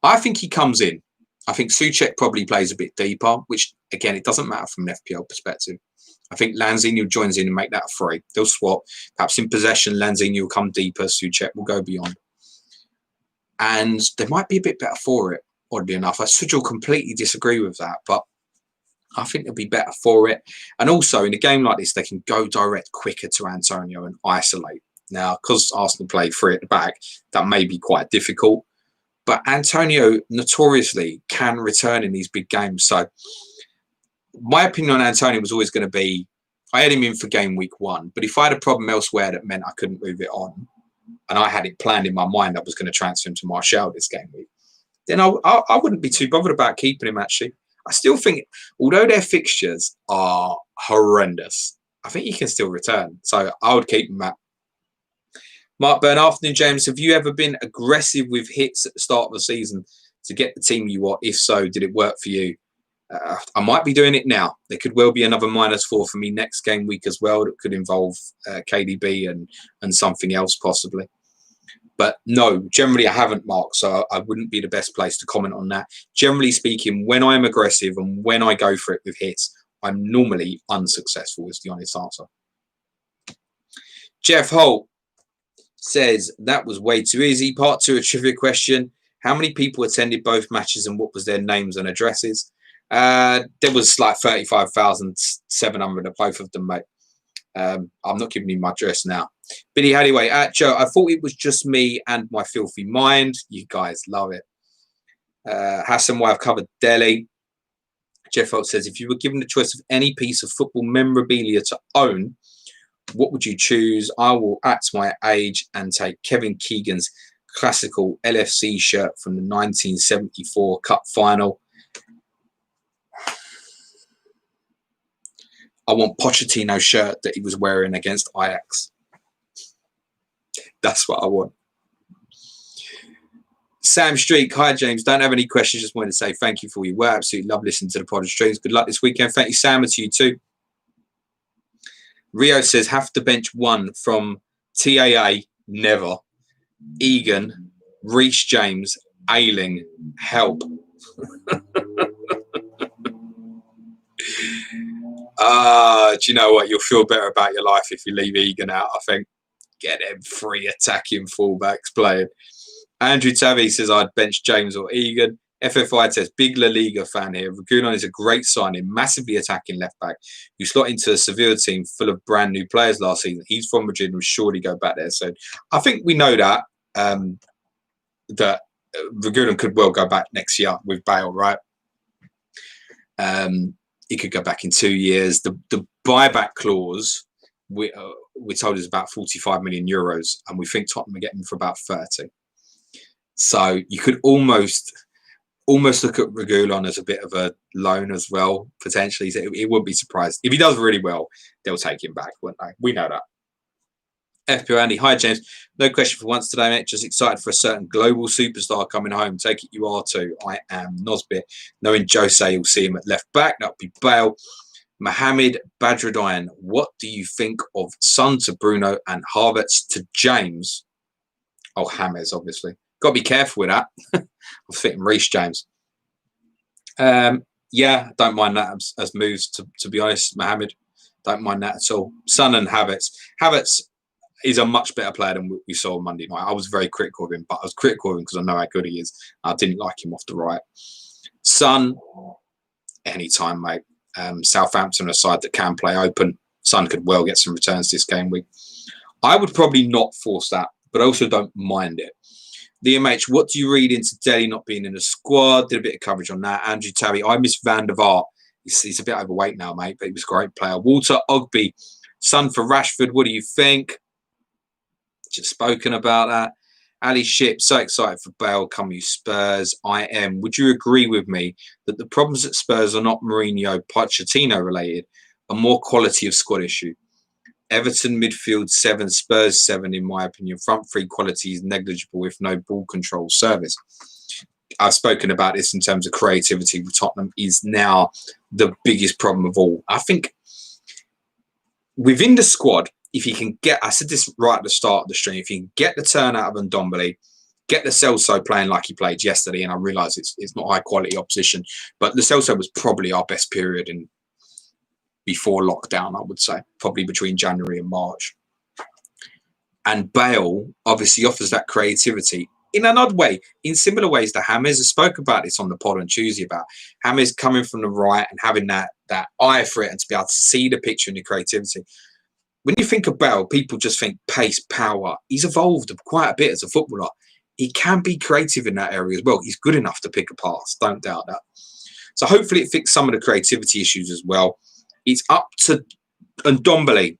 I think he comes in. I think Souček probably plays a bit deeper, which, again, it doesn't matter from an FPL perspective. I think Lanzini joins in and make that a free. They'll swap. Perhaps in possession, Lanzini will come deeper. Souček will go beyond. And they might be a bit better for it, oddly enough. I should completely disagree with that, but I think they'll be better for it. And also, in a game like this, they can go direct quicker to Antonio and isolate. Now, because Arsenal play three at the back, that may be quite difficult. But Antonio notoriously can return in these big games. So my opinion on Antonio was always going to be, I had him in for game week 1. But if I had a problem elsewhere that meant I couldn't move it on, and I had it planned in my mind I was going to transfer him to Martial this game week, then I wouldn't be too bothered about keeping him, actually. I still think, although their fixtures are horrendous, I think he can still return. So I would keep him, Matt. Mark Byrne, afternoon, James. Have you ever been aggressive with hits at the start of the season to get the team you want? If so, did it work for you? I might be doing it now. There could well be another -4 for me next game week as well. That could involve KDB and something else possibly. But no, generally I haven't, Mark, so I wouldn't be the best place to comment on that. Generally speaking, when I'm aggressive and when I go for it with hits, I'm normally unsuccessful, is the honest answer. Jeff Holt says, that was way too easy. Part 2, a trivia question. How many people attended both matches and what was their names and addresses? There was like 35,700 at both of them, mate. I'm not giving you my address now. Billy Hadaway, Joe, I thought it was just me and my filthy mind. You guys love it. Hassan, why I've covered Delhi. Jeff Holt says, if you were given the choice of any piece of football memorabilia to own, what would you choose? I will act my age and take Kevin Keegan's classical LFC shirt from the 1974 Cup final. I want Pochettino's shirt that he was wearing against Ajax. That's what I want. Sam Streak, hi James. Don't have any questions. Just wanted to say thank you for your work. Absolutely love listening to the pod and streams. Good luck this weekend. Thank you, Sam, and to you too. Rio says, have to bench one from TAA, never. Egan, Reece James, Ayling, help. Do you know what? You'll feel better about your life if you leave Egan out, I think. Get them 3 attacking fullbacks playing. Andrew Tavi says, I'd bench James or Egan. FFI says, big La Liga fan here. Reguilon is a great signing, massively attacking left-back who slot into a Sevilla team full of brand new players last season. He's from Madrid and will surely go back there. So I think we know that, that Reguilon could well go back next year with Bale, right? He could go back in 2 years. The buyback clause, we're told is about 45 million euros, and we think Tottenham are getting for about 30. So you could almost look at Reguilon as a bit of a loan as well, potentially. So it wouldn't be surprised. If he does really well, they'll take him back, wouldn't they? We know that. FPO Andy, hi James. No question for once today, mate. Just excited for a certain global superstar coming home. Take it you are too. I am. Nosbit. Knowing Jose will see him at left back. That'll be Bale. Mohamed Badruddin, what do you think of Son to Bruno and Havertz to James? Oh, James, obviously. Got to be careful with that. I'm fitting Reece James. Yeah, don't mind that as moves, to be honest, Mohamed. Don't mind that at all. Son and Havertz. Havertz is a much better player than we saw on Monday night. I was very critical of him, but I was critical of him because I know how good he is. I didn't like him off the right. Son, anytime, mate. Southampton are a side that can play open. Son could well get some returns this game week. I would probably not force that, but I also don't mind it. Liam H, what do you read into Delhi not being in the squad? Did a bit of coverage on that. Andrew Tabby, I miss Van der Vaart. He's a bit overweight now, mate, but he was a great player. Walter Ogby, Son for Rashford, what do you think? Just spoken about that. Ali Ship, so excited for Bale, come you Spurs. I am. Would you agree with me that the problems at Spurs are not Mourinho, Pochettino related, a more quality of squad issue? Everton midfield 7, Spurs 7, in my opinion. Front three quality is negligible if no ball control service. I've spoken about this in terms of creativity with Tottenham is now the biggest problem of all. I think within the squad, if you can get, I said this right at the start of the stream, if you can get the turn out of Ndombele, get the Celso playing like he played yesterday, and I realise it's not high quality opposition, but the Celso was probably our best period before lockdown, I would say, probably between January and March. And Bale obviously offers that creativity in an odd way, in similar ways to James. I spoke about this on the pod on Tuesday about James coming from the right and having that eye for it and to be able to see the picture and the creativity. When you think of Bale, people just think pace, power. He's evolved quite a bit as a footballer. He can be creative in that area as well. He's good enough to pick a pass, don't doubt that. So hopefully it fixed some of the creativity issues as well. It's up to Ndombele.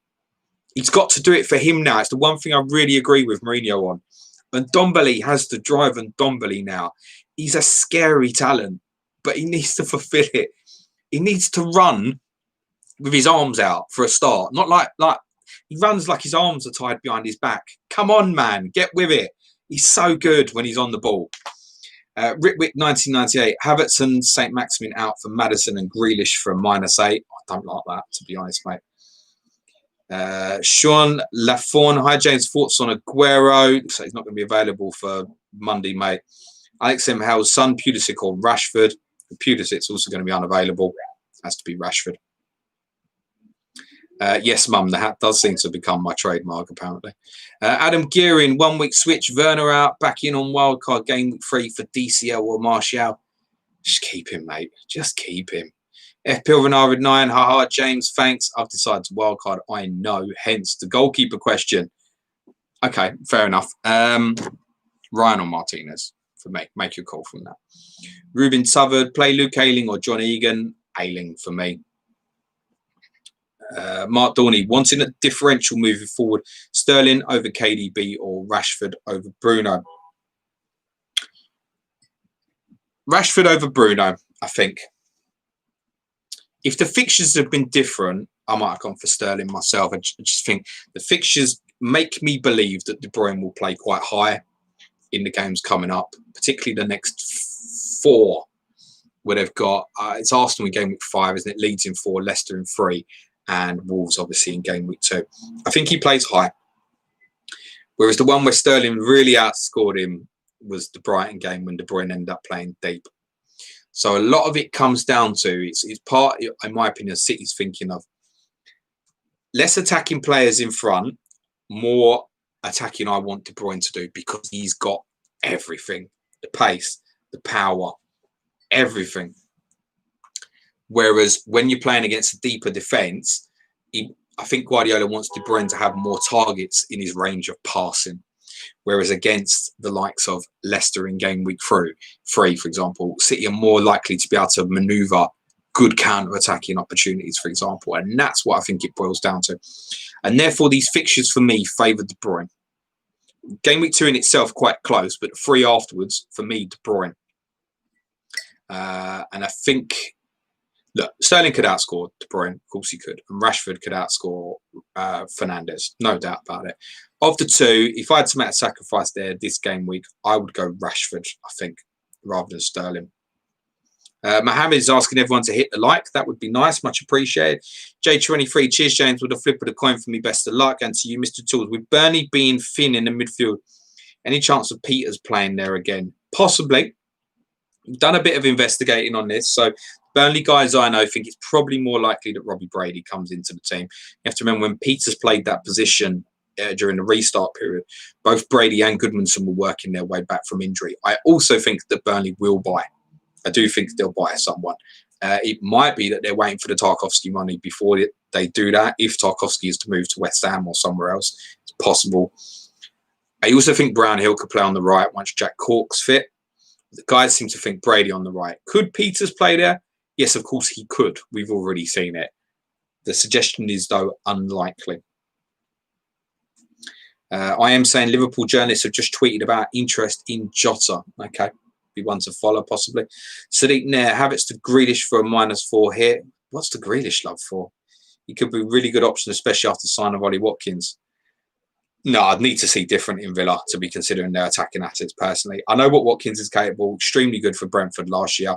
He's got to do it for him now. It's the one thing I really agree with Mourinho on. Ndombele has to drive Ndombele now. he's a scary talent, but he needs to fulfill it. He needs to run with his arms out for a start. Not like he runs like his arms are tied behind his back. Come on, man, get with it. He's so good when he's on the ball. Ritwick 1998, Havertz and St. Maximin out for Maddison and Grealish for a -8. I don't like that, to be honest, mate. Sean Laforne, hi James, thoughts on Aguero? So he's not going to be available for Monday, mate. Alex M. Howell's son, Pulisic or Rashford. Pulisic's also going to be unavailable. Has to be Rashford. Yes, Mum, the hat does seem to become my trademark, apparently. Adam Gearing, 1 week switch. Werner out, back in on wildcard game week 3 for DCL or Martial. Just keep him, mate. Just keep him. FPL Renard 9, haha, James, thanks. I've decided to wildcard. I know, hence the goalkeeper question. Okay, fair enough. Ryan or Martinez for me. Make your call from that. Ruben Southard, play Luke Ayling or John Egan. Ayling for me. Mark Dorney, wanting a differential moving forward. Sterling over KDB or Rashford over Bruno. Rashford over Bruno, I think. If the fixtures have been different, I might have gone for Sterling myself. I just think the fixtures make me believe that De Bruyne will play quite high in the games coming up, particularly the next 4 where they've got, it's Arsenal in game week 5, isn't it? Leeds in 4, Leicester in 3. And Wolves, obviously, in game week 2. I think he plays high. Whereas the one where Sterling really outscored him was the Brighton game when De Bruyne ended up playing deep. So a lot of it comes down to, it's part, in my opinion, City's thinking of less attacking players in front, more attacking I want De Bruyne to do because he's got everything. The pace, the power, everything. Whereas when you're playing against a deeper defence, I think Guardiola wants De Bruyne to have more targets in his range of passing. Whereas against the likes of Leicester in game week 3, for example, City are more likely to be able to manoeuvre good counter-attacking opportunities, for example. And that's what I think it boils down to. And therefore, these fixtures for me favour De Bruyne. Game week 2 in itself, quite close, but 3 afterwards, for me, De Bruyne. And I think... Look, Sterling could outscore De Bruyne, of course he could, and Rashford could outscore Fernandes, no doubt about it. Of the 2, if I had to make a sacrifice there this game week, I would go Rashford, I think, rather than Sterling. Mohammed is asking everyone to hit the like. That would be nice, much appreciated. J23, cheers, James, with a flip of the coin for me. Best of luck. And to you, Mr. Tools, with Burnley being thin in the midfield, any chance of Peters playing there again? Possibly. We've done a bit of investigating on this, so Burnley guys I know think it's probably more likely that Robbie Brady comes into the team. You have to remember when Peters played that position during the restart period, both Brady and Goodmanson were working their way back from injury. I also think that Burnley will buy. I do think they'll buy someone. It might be that they're waiting for the Tarkowski money before they do that. If Tarkowski is to move to West Ham or somewhere else, it's possible. I also think Brownhill could play on the right once Jack Cork's fit. The guys seem to think Brady on the right. Could Peters play there? Yes, of course he could. We've already seen it. The suggestion is, though, unlikely. I am saying Liverpool journalists have just tweeted about interest in Jota. Okay, be one to follow, possibly. Sadiq Nair, Havertz to Grealish for a -4 here. What's the Grealish love for? He could be a really good option, especially after the sign of Ollie Watkins. No, I'd need to see different in Villa to be considering their attacking assets, personally. I know what Watkins is capable, extremely good for Brentford last year.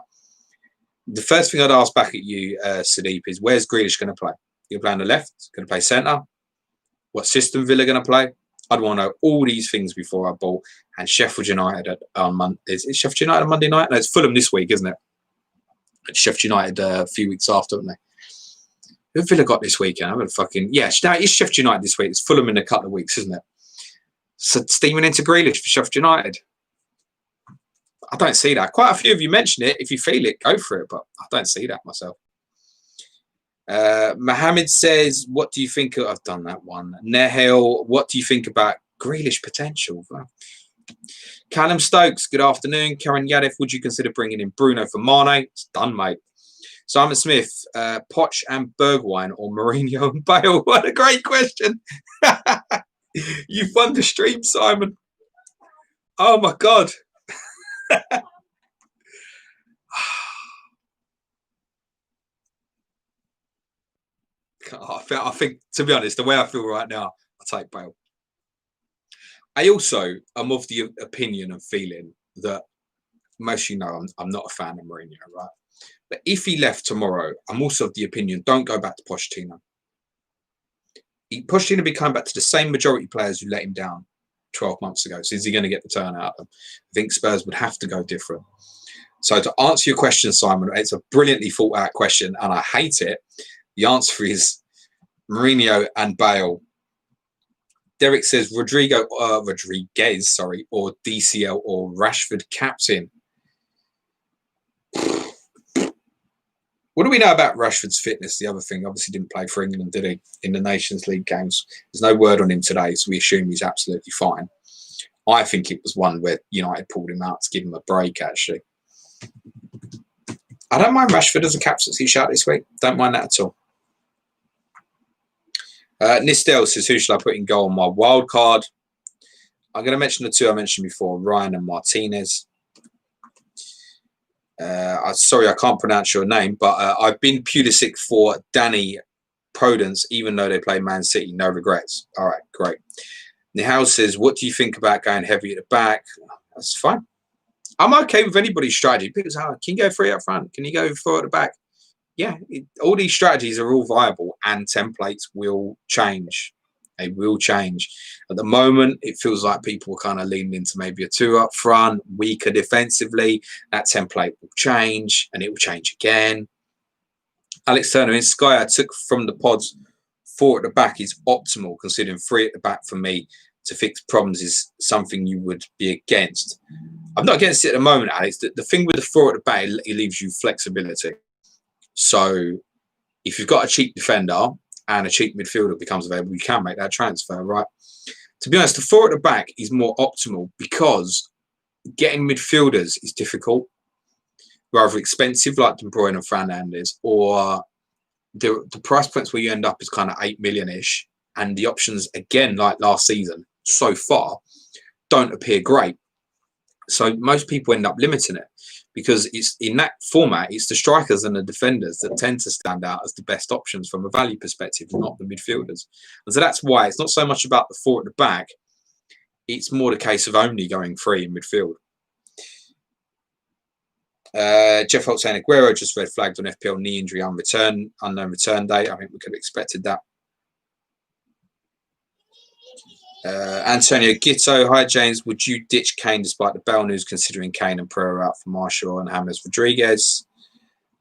The first thing I'd ask back at you, Sadiq, is where's Grealish going to play? He'll play on the left, going to play centre. What system Villa going to play? I'd want to know all these things before I bought. And Sheffield United on Monday. Is Sheffield United on Monday night? No, it's Fulham this week, isn't it? It's Sheffield United a few weeks after, haven't they? Who have Villa got this weekend? I'm going to fucking... Yeah, it's Sheffield United this week. It's Fulham in a couple of weeks, isn't it? So steaming into Grealish for Sheffield United. I don't see that. Quite a few of you mention it. If you feel it, go for it. But I don't see that myself. Mohammed says, what do you think of... I've done that one. Nehel, what do you think about Grealish potential? Callum Stokes, good afternoon. Karen Yadif, would you consider bringing in Bruno for Mane? It's done, mate. Simon Smith, Poch and Bergwijn or Mourinho and Bale? What a great question. You've won the stream, Simon. Oh, my God. think, to be honest, the way I feel right now, I take Bale. I also am of the opinion and feeling that most of you know I'm not a fan of Mourinho, right? But if he left tomorrow, I'm also of the opinion, don't go back to Pochettino. Pochettino be coming back to the same majority players who let him down 12 months ago. So is he going to get the turn out of them? I think Spurs would have to go different. So to answer your question, Simon, it's a brilliantly thought out question and I hate it. The answer is Mourinho and Bale. Derek says Rodriguez, or DCL or Rashford captain. What do we know about Rashford's fitness? The other thing, obviously didn't play for England, did he, in the Nations League games? There's no word on him today, so we assume he's absolutely fine. I think it was one where United pulled him out to give him a break, actually. I don't mind Rashford as a captaincy shout this week. Don't mind that at all. Nistel says, who should I put in goal on my wild card? I'm going to mention the two I mentioned before, Ryan and Martinez. Sorry, I can't pronounce your name, but I've been Pulisic for Danny Podence, even though they play Man City. No regrets. All right, great. Nihal says, what do you think about going heavy at the back? That's fine. I'm okay with anybody's strategy. People say, can you go 3 up front? Can you go 4 at the back? Yeah, all these strategies are all viable and templates will change. They will change. At the moment, it feels like people are kind of leaning into maybe a 2 up front, weaker defensively. That template will change and it will change again. Alex Turner in Sky, I took from the pods 4 at the back is optimal, considering 3 at the back for me to fix problems is something you would be against. I'm not against it at the moment, Alex. The thing with the 4 at the back, it leaves you flexibility. So if you've got a cheap defender and a cheap midfielder becomes available, you can make that transfer, right? To be honest, the 4 at the back is more optimal because getting midfielders is difficult, rather expensive like De Bruyne and Fernandes, or the price points where you end up is kind of 8 million-ish, and the options, again, like last season, so far, don't appear great. So most people end up limiting it because it's in that format, it's the strikers and the defenders that tend to stand out as the best options from a value perspective, not the midfielders. And so that's why it's not so much about the 4 at the back. It's more the case of only going 3 in midfield. Jeff Holt saying Aguero just red flagged on FPL knee injury unknown return date. I think we could have expected that. Antonio Gitto, hi James, would you ditch Kane despite the Bell news, considering Kane and Pereira out for Marshall and James Rodriguez?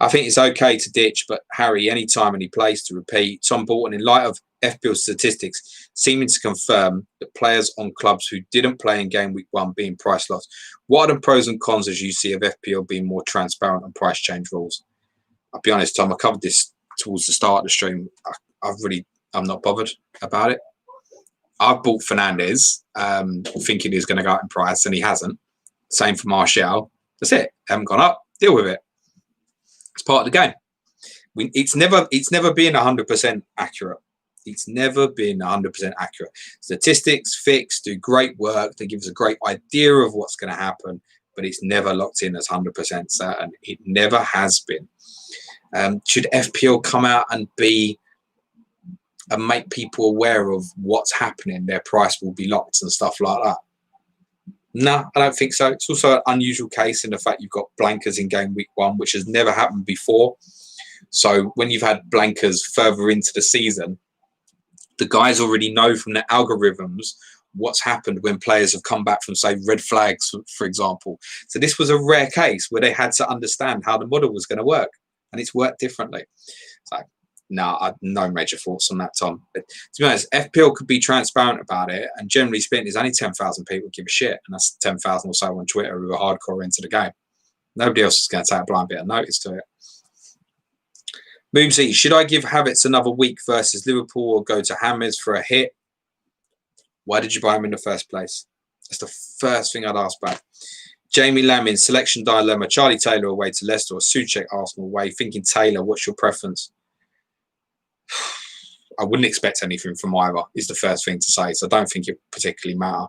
I think it's okay to ditch, but Harry, any time, any place to repeat. Tom Bolton, in light of FPL statistics seeming to confirm that players on clubs who didn't play in game week 1 being price lost, what are the pros and cons as you see of FPL being more transparent on price change rules? I'll be honest, Tom, I covered this towards the start of the stream. I'm not bothered about it. I've bought Fernandes thinking he's going to go up in price, and he hasn't. Same for Martial. That's it. Haven't gone up. Deal with it. It's part of the game. It's never been 100% accurate. It's never been 100% accurate. Statistics fix, do great work. They give us a great idea of what's going to happen, but it's never locked in as 100% certain. It never has been. Should FPL come out and make people aware of what's happening, their price will be locked and stuff like that? No, I don't think so. It's also an unusual case in the fact you've got blankers in game week 1, which has never happened before. So when you've had blankers further into the season, the guys already know from their algorithms what's happened when players have come back from, say, red flags, for example. So this was a rare case where they had to understand how the model was going to work, and it's worked differently. So no, no major thoughts on that, Tom. But to be honest, FPL could be transparent about it, and generally speaking, there's only 10,000 people give a shit, and that's 10,000 or so on Twitter who are hardcore into the game. Nobody else is going to take a blind bit of notice to it. Moomsy, should I give Havertz another week versus Liverpool or go to James for a hit? Why did you buy him in the first place? That's the first thing I'd ask back. Jamie Lamin, selection dilemma. Charlie Taylor away to Leicester or Souček Arsenal away. Thinking Taylor, what's your preference? I wouldn't expect anything from either, is the first thing to say. So I don't think it particularly matter.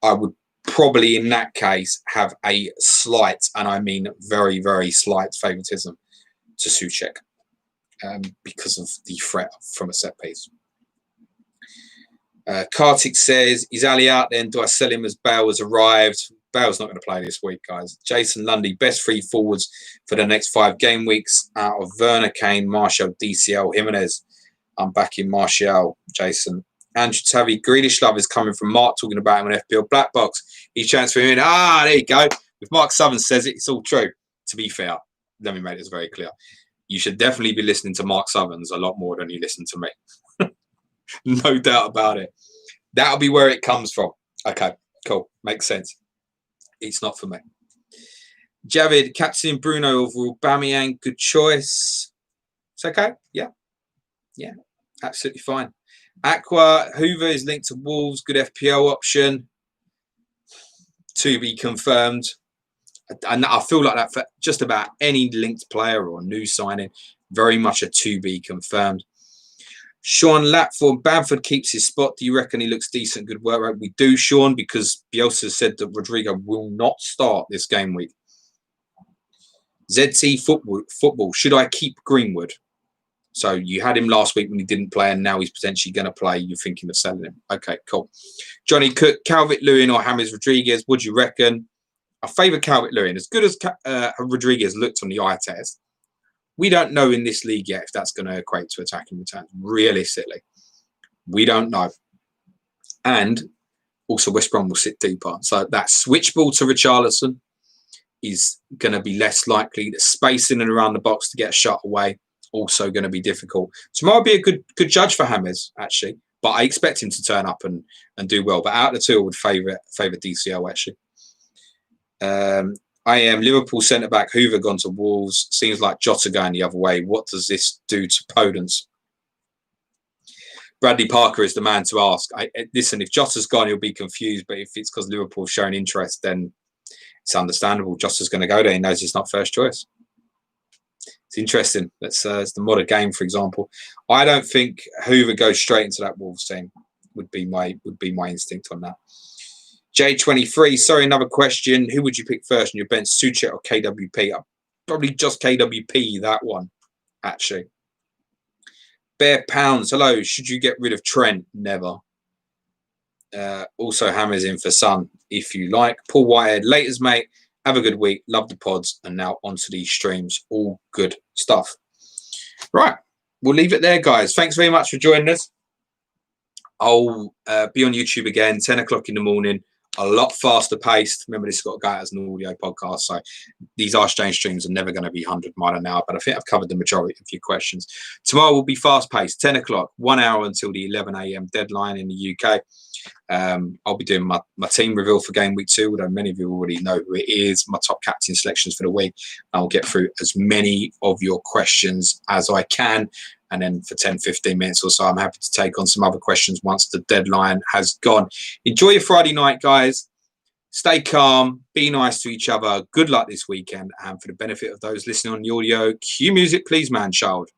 I would probably, in that case, have a slight, and I mean very, very slight favouritism to Souček. because of the threat from a set piece. Kartik says, is Ali out then? Do I sell him as Bale has arrived? Bale's not going to play this week, guys. Jason Lundy, best 3 forwards for the next 5 game weeks out of Werner, Kane, Martial, DCL, Jimenez. I'm backing Martial, Jason. Andrew Tavi, Grealish love is coming from Mark talking about him on FPL Black Box. He's transferring in. There you go. If Mark Southern says it, it's all true. To be fair, let me make this very clear. You should definitely be listening to Mark Southerns a lot more than you listen to me. No doubt about it. That'll be where it comes from. Okay, cool. Makes sense. It's not for me. Javid, captain Bruno over Aubameyang, good choice. It's okay. Yeah, absolutely fine. Aqua, Hoover is linked to Wolves, good FPL option. To be confirmed. And I feel like that for just about any linked player or new signing, very much a to be confirmed. Sean Lapford, Bamford keeps his spot. Do you reckon he looks decent? Good work rate. We do, Sean, because Bielsa said that Rodrigo will not start this game week. ZT football. Should I keep Greenwood? So you had him last week when he didn't play, and now he's potentially going to play. You're thinking of selling him. Okay, cool. Johnny Cook, Calvert-Lewin or James Rodriguez? What do you reckon? I favour Calvert-Lewin. As good as Rodriguez looked on the eye test, we don't know in this league yet if that's going to equate to attacking returns. Realistically, we don't know. And also West Brom will sit deeper. So that switch ball to Richarlison is going to be less likely. The space in and around the box to get a shot away, also going to be difficult. Tomorrow will be a good judge for James, actually. But I expect him to turn up and do well. But out of the two, I would favour DCL, actually. I am Liverpool centre-back Hoover gone to Wolves. Seems like Jota going the other way. What does this do to Podence? Bradley Parker is the man to ask. Listen, if Jota's gone, he'll be confused. But if it's because Liverpool's shown interest, then it's understandable. Jota's going to go there. He knows it's not first choice. It's interesting. It's the modern game, for example. I don't think Hoover goes straight into that Wolves team. Would be my instinct on that. J23, sorry, another question. Who would you pick first in your bench, Suchet or KWP? Probably just KWP, that one, actually. Bear Pounds, hello. Should you get rid of Trent? Never. Also, Hammers in for Son, if you like. Paul Whitehead, laters, mate. Have a good week. Love the pods. And now onto these streams. All good stuff. Right. We'll leave it there, guys. Thanks very much for joining us. I'll be on YouTube again, 10 o'clock in the morning. A lot faster paced. Remember, this has got to go out as an audio podcast. So these Ask James streams are never going to be 100 mile an hour, but I think I've covered the majority of your questions. Tomorrow will be fast paced, 10 o'clock, 1 hour until the 11 a.m. deadline in the UK. I'll be doing my team reveal for game week 2, although many of you already know who it is, my top captain selections for the week. I'll get through as many of your questions as I can. And then for 10, 15 minutes or so, I'm happy to take on some other questions once the deadline has gone. Enjoy your Friday night, guys. Stay calm. Be nice to each other. Good luck this weekend. And for the benefit of those listening on the audio, cue music, please, man child.